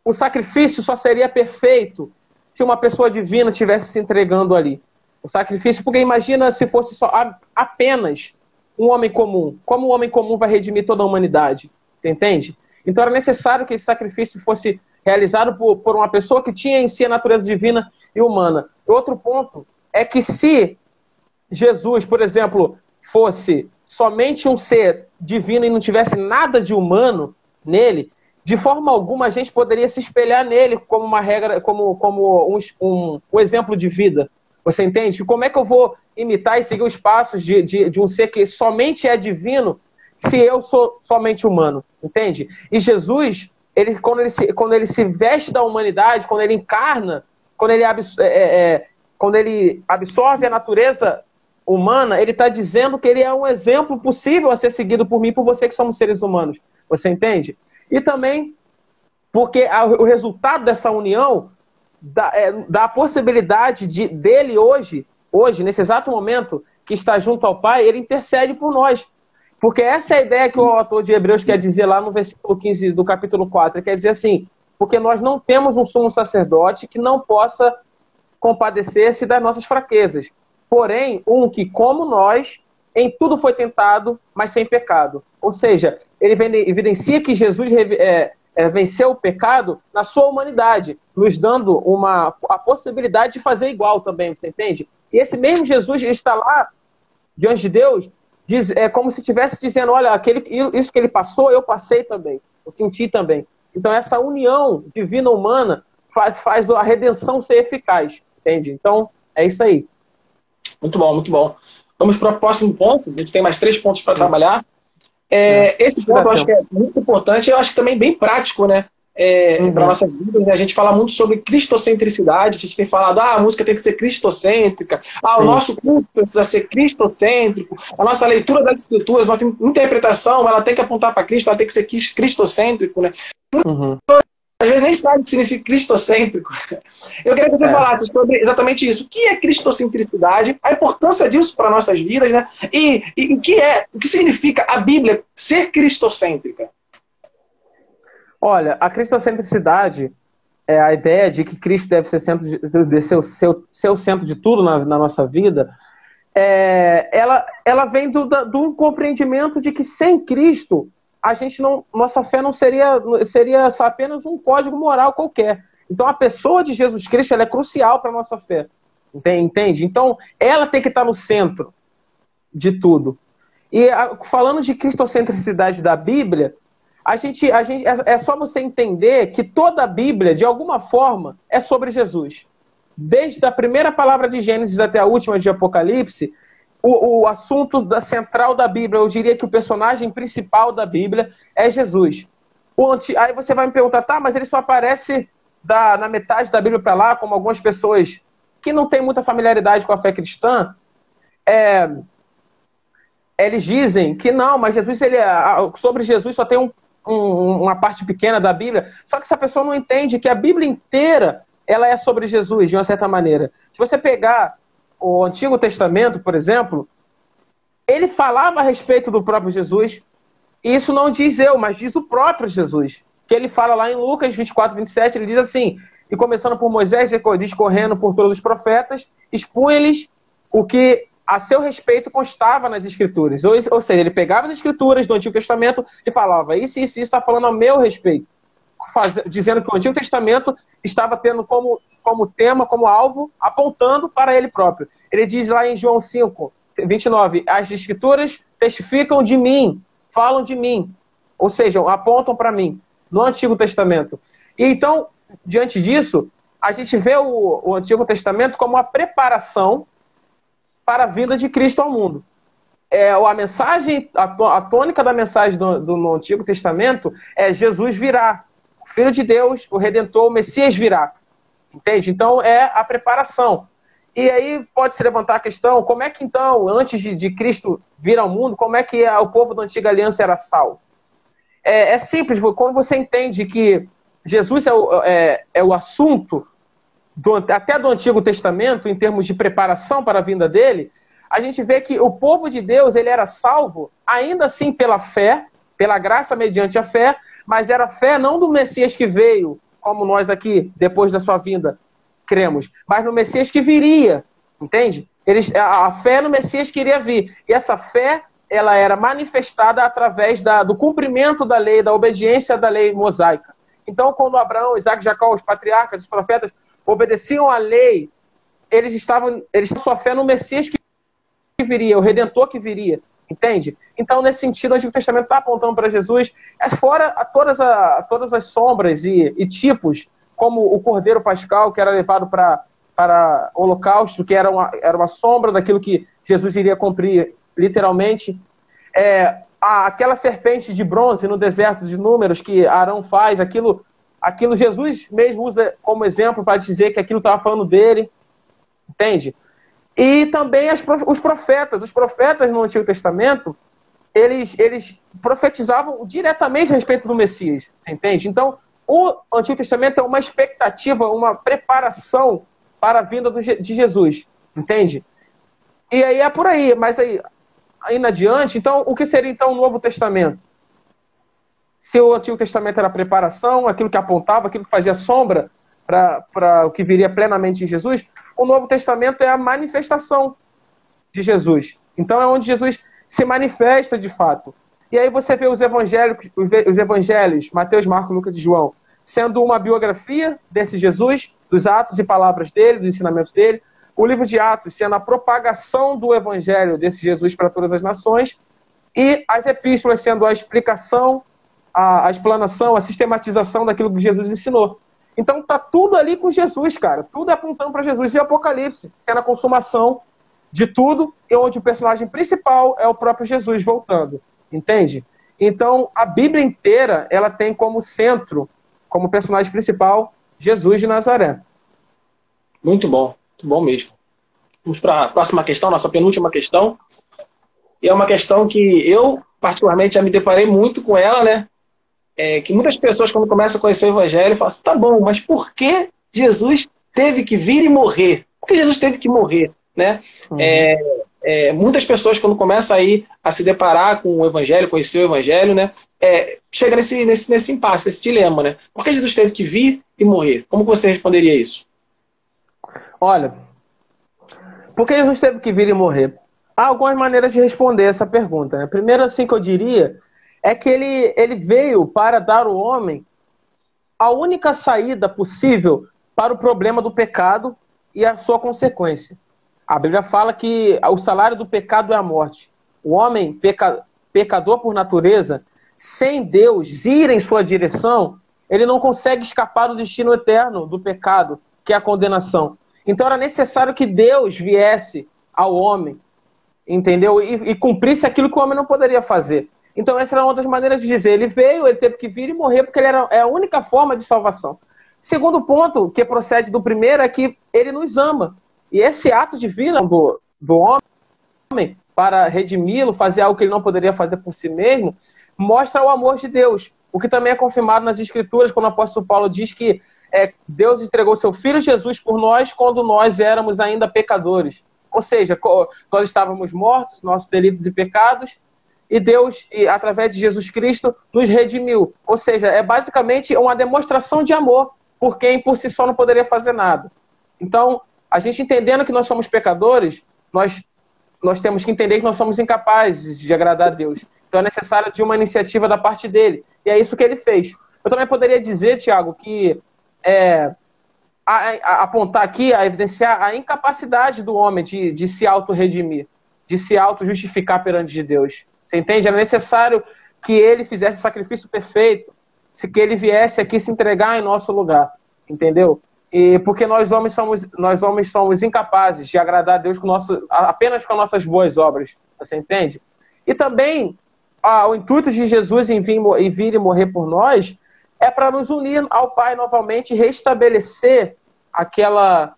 o sacrifício só seria perfeito se uma pessoa divina estivesse se entregando ali. O sacrifício, porque imagina se fosse só apenas um homem comum. Como o homem comum vai redimir toda a humanidade? Você entende? Então era necessário que esse sacrifício fosse realizado por uma pessoa que tinha em si a natureza divina e humana. Outro ponto é que se Jesus, por exemplo, fosse somente um ser divino e não tivesse nada de humano nele, de forma alguma a gente poderia se espelhar nele como uma regra, como um exemplo de vida. Você entende? Como é que eu vou imitar e seguir os passos de um ser que somente é divino se eu sou somente humano? Entende? E Jesus, quando ele se veste da humanidade, quando ele encarna, quando ele absorve a natureza humana, ele está dizendo que ele é um exemplo possível a ser seguido por mim e por você, que somos seres humanos. Você entende? E também porque o resultado dessa união dá a possibilidade dele hoje, nesse exato momento, que está junto ao Pai, ele intercede por nós. Porque essa é a ideia que o autor de Hebreus quer dizer lá no versículo 15 do capítulo 4. Ele quer dizer assim, porque nós não temos um sumo sacerdote que não possa compadecer-se das nossas fraquezas. Porém, um que, como nós, em tudo foi tentado, mas sem pecado. Ou seja, ele evidencia que Jesus venceu o pecado na sua humanidade, nos dando a possibilidade de fazer igual também, você entende? E esse mesmo Jesus está lá, diante de Deus, é como se estivesse dizendo, olha, isso que ele passou, eu passei também, eu senti também. Então essa união divina-humana faz a redenção ser eficaz, entende? Então, é isso aí. Muito bom, muito bom. Vamos para o próximo ponto, a gente tem mais 3 pontos para trabalhar. Esse ponto eu acho que é muito importante, eu acho que também bem prático, né? Para a nossa vida, né? A gente fala muito sobre cristocentricidade, a gente tem falado, a música tem que ser cristocêntrica, o nosso culto precisa ser cristocêntrico, a nossa leitura das escrituras, a nossa interpretação, ela tem que apontar para Cristo, ela tem que ser cristocêntrico, né? Às vezes nem sabe o que significa cristocêntrico. Eu queria que você falasse sobre exatamente isso. O que é cristocentricidade, a importância disso para nossas vidas, né? E o que significa a Bíblia ser cristocêntrica? Olha, a cristocentricidade é a ideia de que Cristo deve ser o centro de tudo na nossa vida. Ela vem do compreendimento de que sem Cristo nossa fé não seria só apenas um código moral qualquer. Então a pessoa de Jesus Cristo ela é crucial para a nossa fé. Entende? Então ela tem que estar no centro de tudo. E falando de cristocentricidade da Bíblia, é só você entender que toda a Bíblia, de alguma forma, é sobre Jesus. Desde a primeira palavra de Gênesis até a última de Apocalipse, o assunto central da Bíblia, eu diria que o personagem principal da Bíblia é Jesus. Aí você vai me perguntar, tá, mas ele só aparece na metade da Bíblia para lá, como algumas pessoas que não têm muita familiaridade com a fé cristã, eles dizem que não, mas sobre Jesus só tem uma parte pequena da Bíblia. Só que essa pessoa não entende que a Bíblia inteira ela é sobre Jesus, de uma certa maneira. Se você pegar o Antigo Testamento, por exemplo, ele falava a respeito do próprio Jesus, e isso não diz eu, mas diz o próprio Jesus, que ele fala lá em Lucas 24, 27, ele diz assim, e começando por Moisés, discorrendo por todos os profetas, expunha-lhes o que a seu respeito constava nas Escrituras. Ou seja, ele pegava as Escrituras do Antigo Testamento e falava, isso está falando a meu respeito, dizendo que o Antigo Testamento estava tendo como tema, como alvo, apontando para ele próprio. Ele diz lá em João 5, 29, as Escrituras testificam de mim, falam de mim, ou seja, apontam para mim, no Antigo Testamento. E então, diante disso, a gente vê o Antigo Testamento como uma preparação para a vinda de Cristo ao mundo. A mensagem, a tônica da mensagem no Antigo Testamento é Jesus virá, o Filho de Deus, o Redentor, o Messias virá. Entende? Então é a preparação. E aí pode se levantar a questão, como é que então, antes de Cristo vir ao mundo, como é que o povo da Antiga Aliança era salvo? É simples, quando você entende que Jesus é o assunto até do Antigo Testamento, em termos de preparação para a vinda dele, a gente vê que o povo de Deus ele era salvo, ainda assim pela fé, pela graça mediante a fé, mas era fé não do Messias que veio, como nós aqui, depois da sua vinda, cremos, mas no Messias que viria, entende? A fé no Messias que iria vir. E essa fé, ela era manifestada através do cumprimento da lei, da obediência da lei mosaica. Então, quando Abraão, Isaac, Jacó, os patriarcas, os profetas, obedeciam à lei, eles tinham sua fé no Messias que viria, o Redentor que viria, entende? Então, nesse sentido, o Antigo Testamento está apontando para Jesus, fora todas as sombras e tipos, como o Cordeiro Pascal, que era levado para para holocausto, que era uma sombra daquilo que Jesus iria cumprir literalmente. Aquela serpente de bronze no deserto de Números que Arão faz, aquilo Jesus mesmo usa como exemplo para dizer que aquilo estava falando dele, entende? E também os profetas no Antigo Testamento, eles profetizavam diretamente a respeito do Messias, você entende? Então, o Antigo Testamento é uma expectativa, uma preparação para a vinda de Jesus, entende? E aí é por aí, mas aí em adiante, então, o que seria então o Novo Testamento? Se o Antigo Testamento era preparação, aquilo que apontava, aquilo que fazia sombra para o que viria plenamente em Jesus, o Novo Testamento é a manifestação de Jesus. Então é onde Jesus se manifesta de fato. E aí você vê os evangelhos, Mateus, Marcos, Lucas e João, sendo uma biografia desse Jesus, dos atos e palavras dele, dos ensinamentos dele. O livro de Atos sendo a propagação do evangelho desse Jesus para todas as nações. E as epístolas sendo a explicação, a explanação, a sistematização daquilo que Jesus ensinou. Então tá tudo ali com Jesus, cara. Tudo apontando para Jesus. E Apocalipse sendo a consumação de tudo, e onde o personagem principal é o próprio Jesus voltando. Entende? Então a Bíblia inteira, ela tem como centro, como personagem principal, Jesus de Nazaré. Muito bom mesmo. Vamos para a próxima questão, nossa penúltima questão. E é uma questão que eu, particularmente, já me deparei muito com ela, né? Que muitas pessoas, quando começam a conhecer o Evangelho, falam assim, tá bom, mas por que Jesus teve que vir e morrer? Por que Jesus teve que morrer? Né? Muitas pessoas, quando começam aí a se deparar com o Evangelho, conhecer o Evangelho, né? Chega nesse impasse, nesse dilema, né? Por que Jesus teve que vir e morrer? Como você responderia isso? Olha, por que Jesus teve que vir e morrer? Há algumas maneiras de responder essa pergunta, né? Primeiro, assim, que eu diria é que ele veio para dar ao homem a única saída possível para o problema do pecado e a sua consequência. A Bíblia fala que o salário do pecado é a morte. O homem, pecador por natureza, sem Deus ir em sua direção, ele não consegue escapar do destino eterno do pecado, que é a condenação. Então era necessário que Deus viesse ao homem, entendeu? E cumprisse aquilo que o homem não poderia fazer. Então essa era uma das maneiras de dizer. Ele veio, ele teve que vir e morrer, porque é a única forma de salvação. Segundo ponto, que procede do primeiro, é que ele nos ama. E esse ato divino do homem, para redimi-lo, fazer algo que ele não poderia fazer por si mesmo, mostra o amor de Deus. O que também é confirmado nas Escrituras, quando o apóstolo Paulo diz que Deus entregou seu Filho Jesus por nós quando nós éramos ainda pecadores. Ou seja, nós estávamos mortos, nossos delitos e pecados, e Deus, através de Jesus Cristo, nos redimiu. Ou seja, é basicamente uma demonstração de amor por quem por si só não poderia fazer nada. Então, a gente entendendo que nós somos pecadores, nós temos que entender que nós somos incapazes de agradar a Deus. Então é necessário de uma iniciativa da parte dele. E é isso que ele fez. Eu também poderia dizer, Tiago, que apontar aqui, a evidenciar a incapacidade do homem de se auto-redimir, de se auto-justificar perante de Deus. Você entende? Era necessário que ele fizesse o sacrifício perfeito, que ele viesse aqui se entregar em nosso lugar. Entendeu? E porque nós homens somos incapazes de agradar a Deus apenas com nossas boas obras. Você entende? E também o intuito de Jesus em vir e morrer por nós é para nos unir ao Pai novamente e restabelecer aquela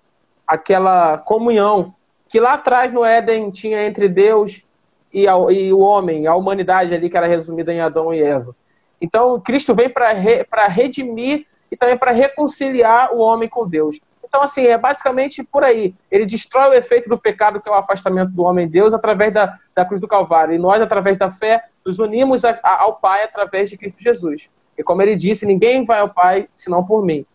comunhão que lá atrás no Éden tinha entre Deus e o homem, a humanidade ali que era resumida em Adão e Eva. Então Cristo vem para redimir e também para reconciliar o homem com Deus. Então, assim, é basicamente por aí. Ele destrói o efeito do pecado, que é o afastamento do homem de Deus, através da cruz do Calvário. E nós, através da fé, nos unimos ao Pai através de Cristo Jesus. E como ele disse, ninguém vai ao Pai senão por mim.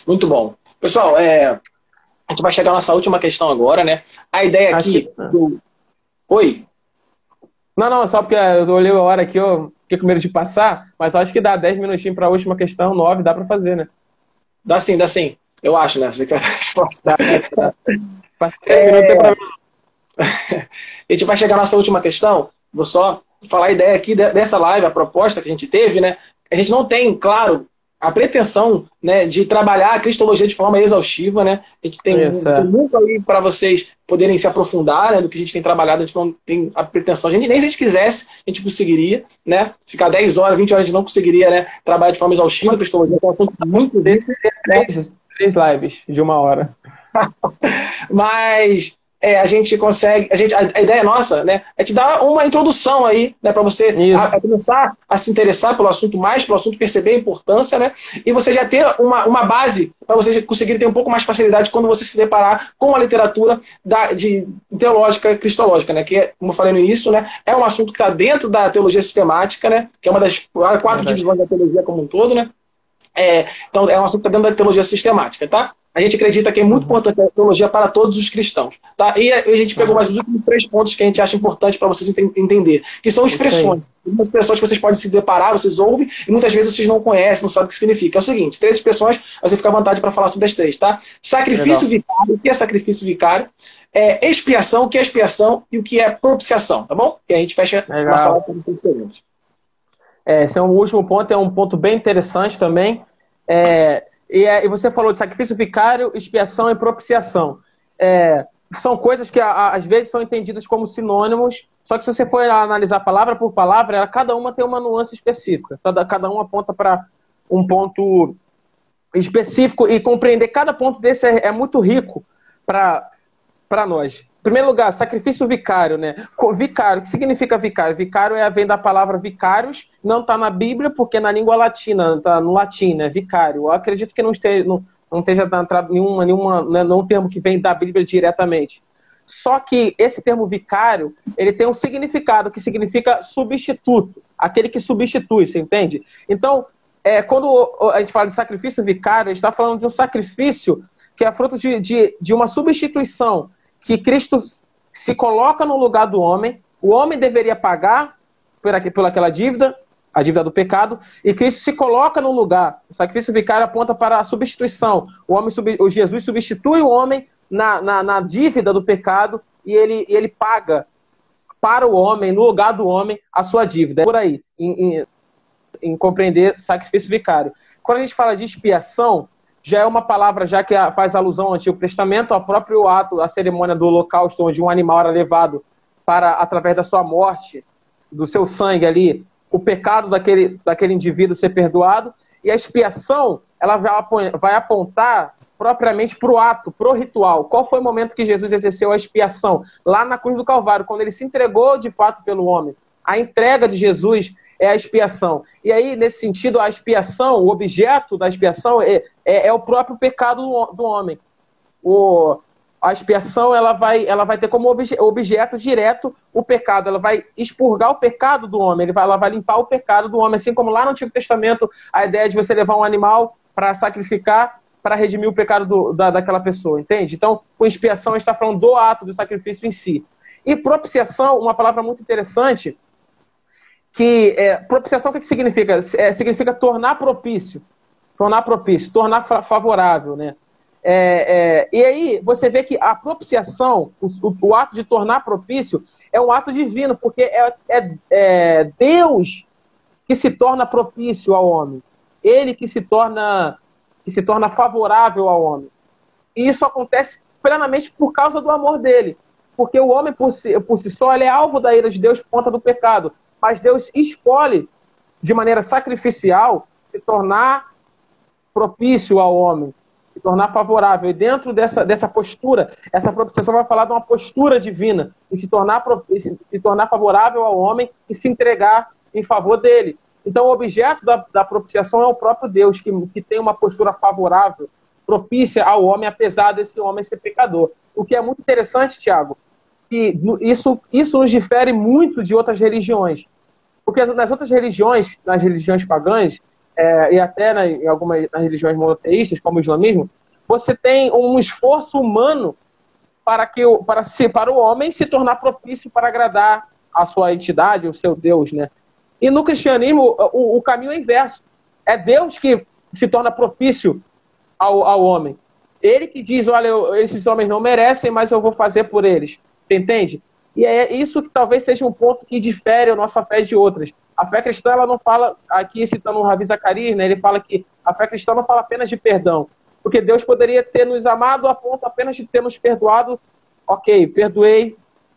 Muito bom. Pessoal, a gente vai chegar à nossa última questão agora, né? A ideia aqui... Oi? Não, só porque eu olhei a hora aqui, eu fiquei com medo de passar, mas acho que dá 10 minutinhos para a última questão, 9, dá para fazer, né? Dá sim. Eu acho, né? Você quer dar a resposta. Dá. Não tem problema. A gente vai chegar à nossa última questão. Vou só falar a ideia aqui dessa live, a proposta que a gente teve, né? A gente não tem, claro, a pretensão, né, de trabalhar a cristologia de forma exaustiva, né? A gente tem muito aí para vocês poderem se aprofundar, né, do que a gente tem trabalhado. A gente não tem a pretensão, nem se a gente quisesse, a gente conseguiria, né? Ficar 10 horas, 20 horas, a gente não conseguiria, né, trabalhar de forma exaustiva a cristologia, é um assunto muito desse, né? 3 lives de 1 hora. Mas a gente consegue, a ideia nossa, né, é te dar uma introdução aí, né, para você começar a se interessar pelo assunto, perceber a importância, né, e você já ter uma base para você conseguir ter um pouco mais de facilidade quando você se deparar com a literatura teológica cristológica, né, que, como eu falei no início, né, é um assunto que está dentro da teologia sistemática, né, que é uma das 4 divisões da teologia como um todo, né. Então é um assunto que está dentro da teologia sistemática, tá? A gente acredita que é muito importante a teologia para todos os cristãos, tá? E a gente pegou mais os últimos 3 pontos que a gente acha importante para vocês entender, que são expressões. Algumas expressões que vocês podem se deparar, vocês ouvem, e muitas vezes vocês não conhecem, não sabem o que significa. É o seguinte, 3 expressões, você fica à vontade para falar sobre as 3, tá? Sacrifício vicário, o que é sacrifício vicário? Expiação, o que é expiação? E o que é propiciação, tá bom? E a gente fecha uma sala com diferentes. Esse é o último ponto, é um ponto bem interessante também. E você falou de sacrifício vicário, expiação e propiciação. São coisas que às vezes são entendidas como sinônimos, só que se você for analisar palavra por palavra, cada uma tem uma nuance específica. Cada uma aponta para um ponto específico, e compreender cada ponto desse é muito rico para nós. Em primeiro lugar, sacrifício vicário, né? Vicário, o que significa vicário? Vicário vem da palavra vicários, não está na Bíblia, porque na língua latina, está no latim, né? Vicário. Eu acredito que não esteja nenhum termo que vem da Bíblia diretamente. Só que esse termo vicário, ele tem um significado que significa substituto, aquele que substitui, você entende? Então, quando a gente fala de sacrifício vicário, a gente está falando de um sacrifício que é fruto de uma substituição, que Cristo se coloca no lugar do homem, o homem deveria pagar por aquela dívida, a dívida do pecado, e Cristo se coloca no lugar. O sacrifício vicário aponta para a substituição. O Jesus substitui o homem na dívida do pecado, e ele paga para o homem, no lugar do homem, a sua dívida. É por aí, em compreender sacrifício vicário. Quando a gente fala de expiação, já é uma palavra já que faz alusão ao Antigo Testamento, ao próprio ato, a cerimônia do holocausto, onde um animal era levado para, através da sua morte, do seu sangue ali, o pecado daquele indivíduo ser perdoado. E a expiação, ela vai apontar propriamente para o ato, para o ritual. Qual foi o momento que Jesus exerceu a expiação? Lá na cruz do Calvário, quando ele se entregou de fato pelo homem. A entrega de Jesus é a expiação. E aí, nesse sentido, a expiação, o objeto da expiação é o próprio pecado do homem. A expiação ela vai ter como objeto direto o pecado. Ela vai expurgar o pecado do homem. Ela vai limpar o pecado do homem. Assim como lá no Antigo Testamento, a ideia de você levar um animal para sacrificar, para redimir o pecado daquela pessoa. Entende? Então, com expiação, a gente está falando do ato do sacrifício em si. E propiciação, uma palavra muito interessante, propiciação o que significa? Significa tornar propício, tornar favorável, né? E aí você vê que a propiciação, o ato de tornar propício, é um ato divino, porque é Deus que se torna propício ao homem, Ele que se torna favorável ao homem. E isso acontece plenamente por causa do amor dele, porque o homem por si só ele é alvo da ira de Deus por conta do pecado. Mas Deus escolhe, de maneira sacrificial, se tornar propício ao homem, se tornar favorável. E dentro dessa postura, essa propiciação vai falar de uma postura divina, de se tornar favorável ao homem e se entregar em favor dele. Então, o objeto da propiciação é o próprio Deus, que tem uma postura favorável, propícia ao homem, apesar desse homem ser pecador. O que é muito interessante, Tiago, que isso nos difere muito de outras religiões. Porque nas outras religiões, nas religiões pagãs, e até nas religiões monoteístas, como o islamismo, você tem um esforço humano para o homem se tornar propício para agradar a sua entidade, o seu Deus, né? E no cristianismo, o caminho é inverso. É Deus que se torna propício ao homem. Ele que diz, olha, esses homens não merecem, mas eu vou fazer por eles. Você entende? E é isso que talvez seja um ponto que difere a nossa fé de outras. A fé cristã, ela não fala, aqui citando o Ravi Zacarias, né, ele fala que a fé cristã não fala apenas de perdão, porque Deus poderia ter nos amado a ponto apenas de ter nos perdoado, ok, perdoei,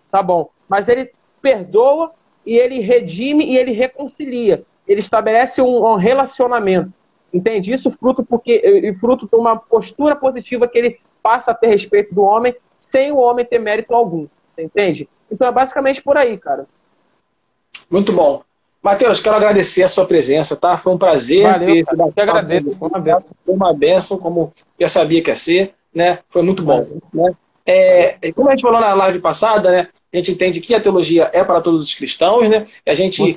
tá bom, mas ele perdoa e ele redime e ele reconcilia, ele estabelece um relacionamento, entende? Isso fruto de uma postura positiva que ele passa a ter respeito do homem, sem o homem ter mérito algum, entende? Então é basicamente por aí, cara. Muito bom. Matheus, quero agradecer a sua presença, tá? Foi um prazer. Valeu, cara. Eu que agradeço. Foi uma benção. Foi uma benção, como eu sabia que ia ser, né? Foi muito bom. Né? Como a gente falou na live passada, né? A gente entende que a teologia é para todos os cristãos, né? A gente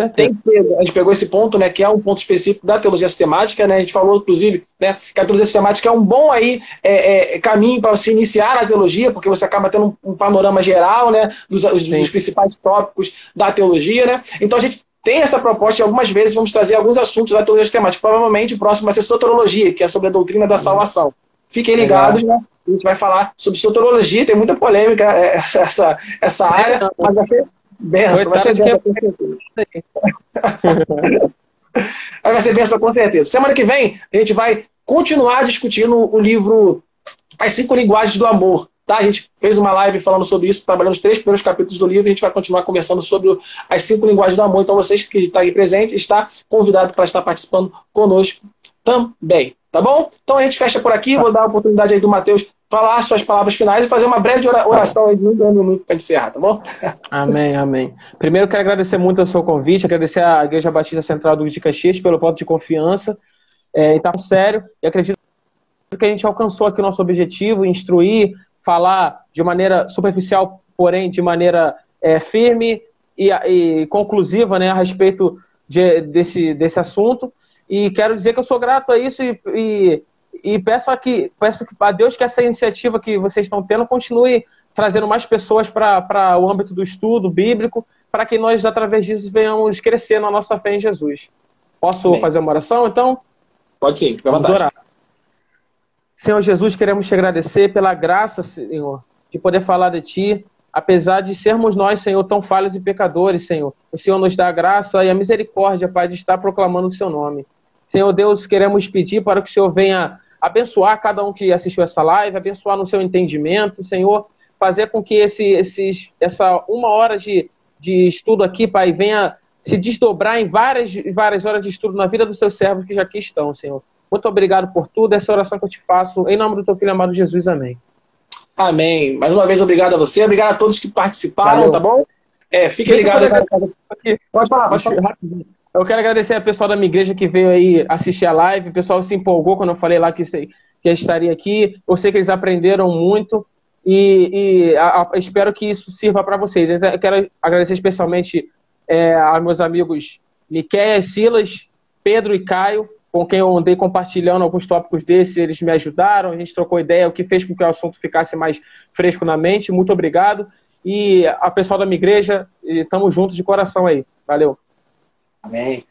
pegou esse ponto, né? Que é um ponto específico da teologia sistemática, né? A gente falou, inclusive, né? Que a teologia sistemática é um bom aí caminho para se iniciar na teologia, porque você acaba tendo um panorama geral, né? Dos principais tópicos da teologia, né? Então a gente tem essa proposta e algumas vezes vamos trazer alguns assuntos da teologia sistemática. Provavelmente o próximo vai ser soteriologia, que é sobre a doutrina da salvação. Fiquem ligados, né? A gente vai falar sobre soteriologia, tem muita polêmica essa área, mas vai ser benção, vai ser benção com certeza. Vai ser benção com certeza. Semana que vem a gente vai continuar discutindo o livro As 5 Linguagens do Amor. Tá? A gente fez uma live falando sobre isso, trabalhando os 3 primeiros capítulos do livro, e a gente vai continuar conversando sobre as 5 linguagens do amor. Então vocês que estão aí presentes, está convidado para estar participando conosco também. Tá bom? Então a gente fecha por aqui, vou dar a oportunidade aí do Matheus falar suas palavras finais e fazer uma breve oração aí de um minuto para encerrar, tá bom? Amém, amém. Primeiro eu quero agradecer muito o seu convite, agradecer à Igreja Batista Central do Rio de Caxias pelo voto de confiança, e tá sério, e acredito que a gente alcançou aqui o nosso objetivo, instruir, falar de maneira superficial, porém de maneira firme e conclusiva, né, a respeito desse assunto. E quero dizer que eu sou grato a isso e peço a Deus que essa iniciativa que vocês estão tendo continue trazendo mais pessoas para o âmbito do estudo bíblico, para que nós, através disso, venhamos crescer na nossa fé em Jesus. Posso fazer uma oração, então? Pode sim, fica à vontade. Orar. Senhor Jesus, queremos te agradecer pela graça, Senhor, de poder falar de Ti, apesar de sermos nós, Senhor, tão falhos e pecadores, Senhor. O Senhor nos dá a graça e a misericórdia, Pai, de estar proclamando o Seu nome. Senhor Deus, queremos pedir para que o Senhor venha abençoar cada um que assistiu essa live, abençoar no seu entendimento, Senhor, fazer com que essa 1 hora de estudo aqui, Pai, venha se desdobrar em várias horas de estudo na vida dos seus servos que já aqui estão, Senhor. Muito obrigado por tudo, essa oração que eu te faço, em nome do teu filho amado Jesus, amém. Amém. Mais uma vez, obrigado a você, obrigado a todos que participaram, Valeu. Tá bom? Fiquem ligados. Pode falar. Eu quero agradecer ao pessoal da minha igreja que veio aí assistir a live, o pessoal se empolgou quando eu falei lá que estaria aqui, eu sei que eles aprenderam muito e espero que isso sirva para vocês. Eu quero agradecer especialmente aos meus amigos Miqueias, Silas, Pedro e Caio, com quem eu andei compartilhando alguns tópicos desses, eles me ajudaram, a gente trocou ideia, o que fez com que o assunto ficasse mais fresco na mente. Muito obrigado. E a pessoal da minha igreja, estamos juntos de coração aí. Valeu. Amém.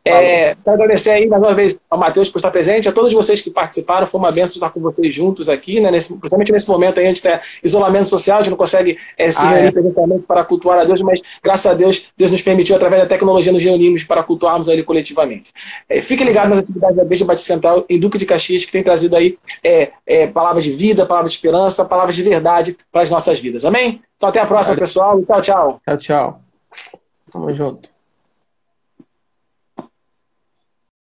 Quero agradecer aí mais uma vez ao Matheus por estar presente, a todos vocês que participaram, foi uma benção estar com vocês juntos aqui, né, principalmente nesse momento aí, a gente tem isolamento social, a gente não consegue se reunir presencialmente para cultuar a Deus, mas graças a Deus, Deus nos permitiu, através da tecnologia, nos reunirmos para cultuarmos ele coletivamente. Fique ligado nas atividades da Igreja Batista Central em Duque de Caxias, que tem trazido aí palavras de vida, palavras de esperança, palavras de verdade para as nossas vidas. Amém? Então até a próxima, pessoal. Tchau, tchau. Tchau, tchau. Tamo junto.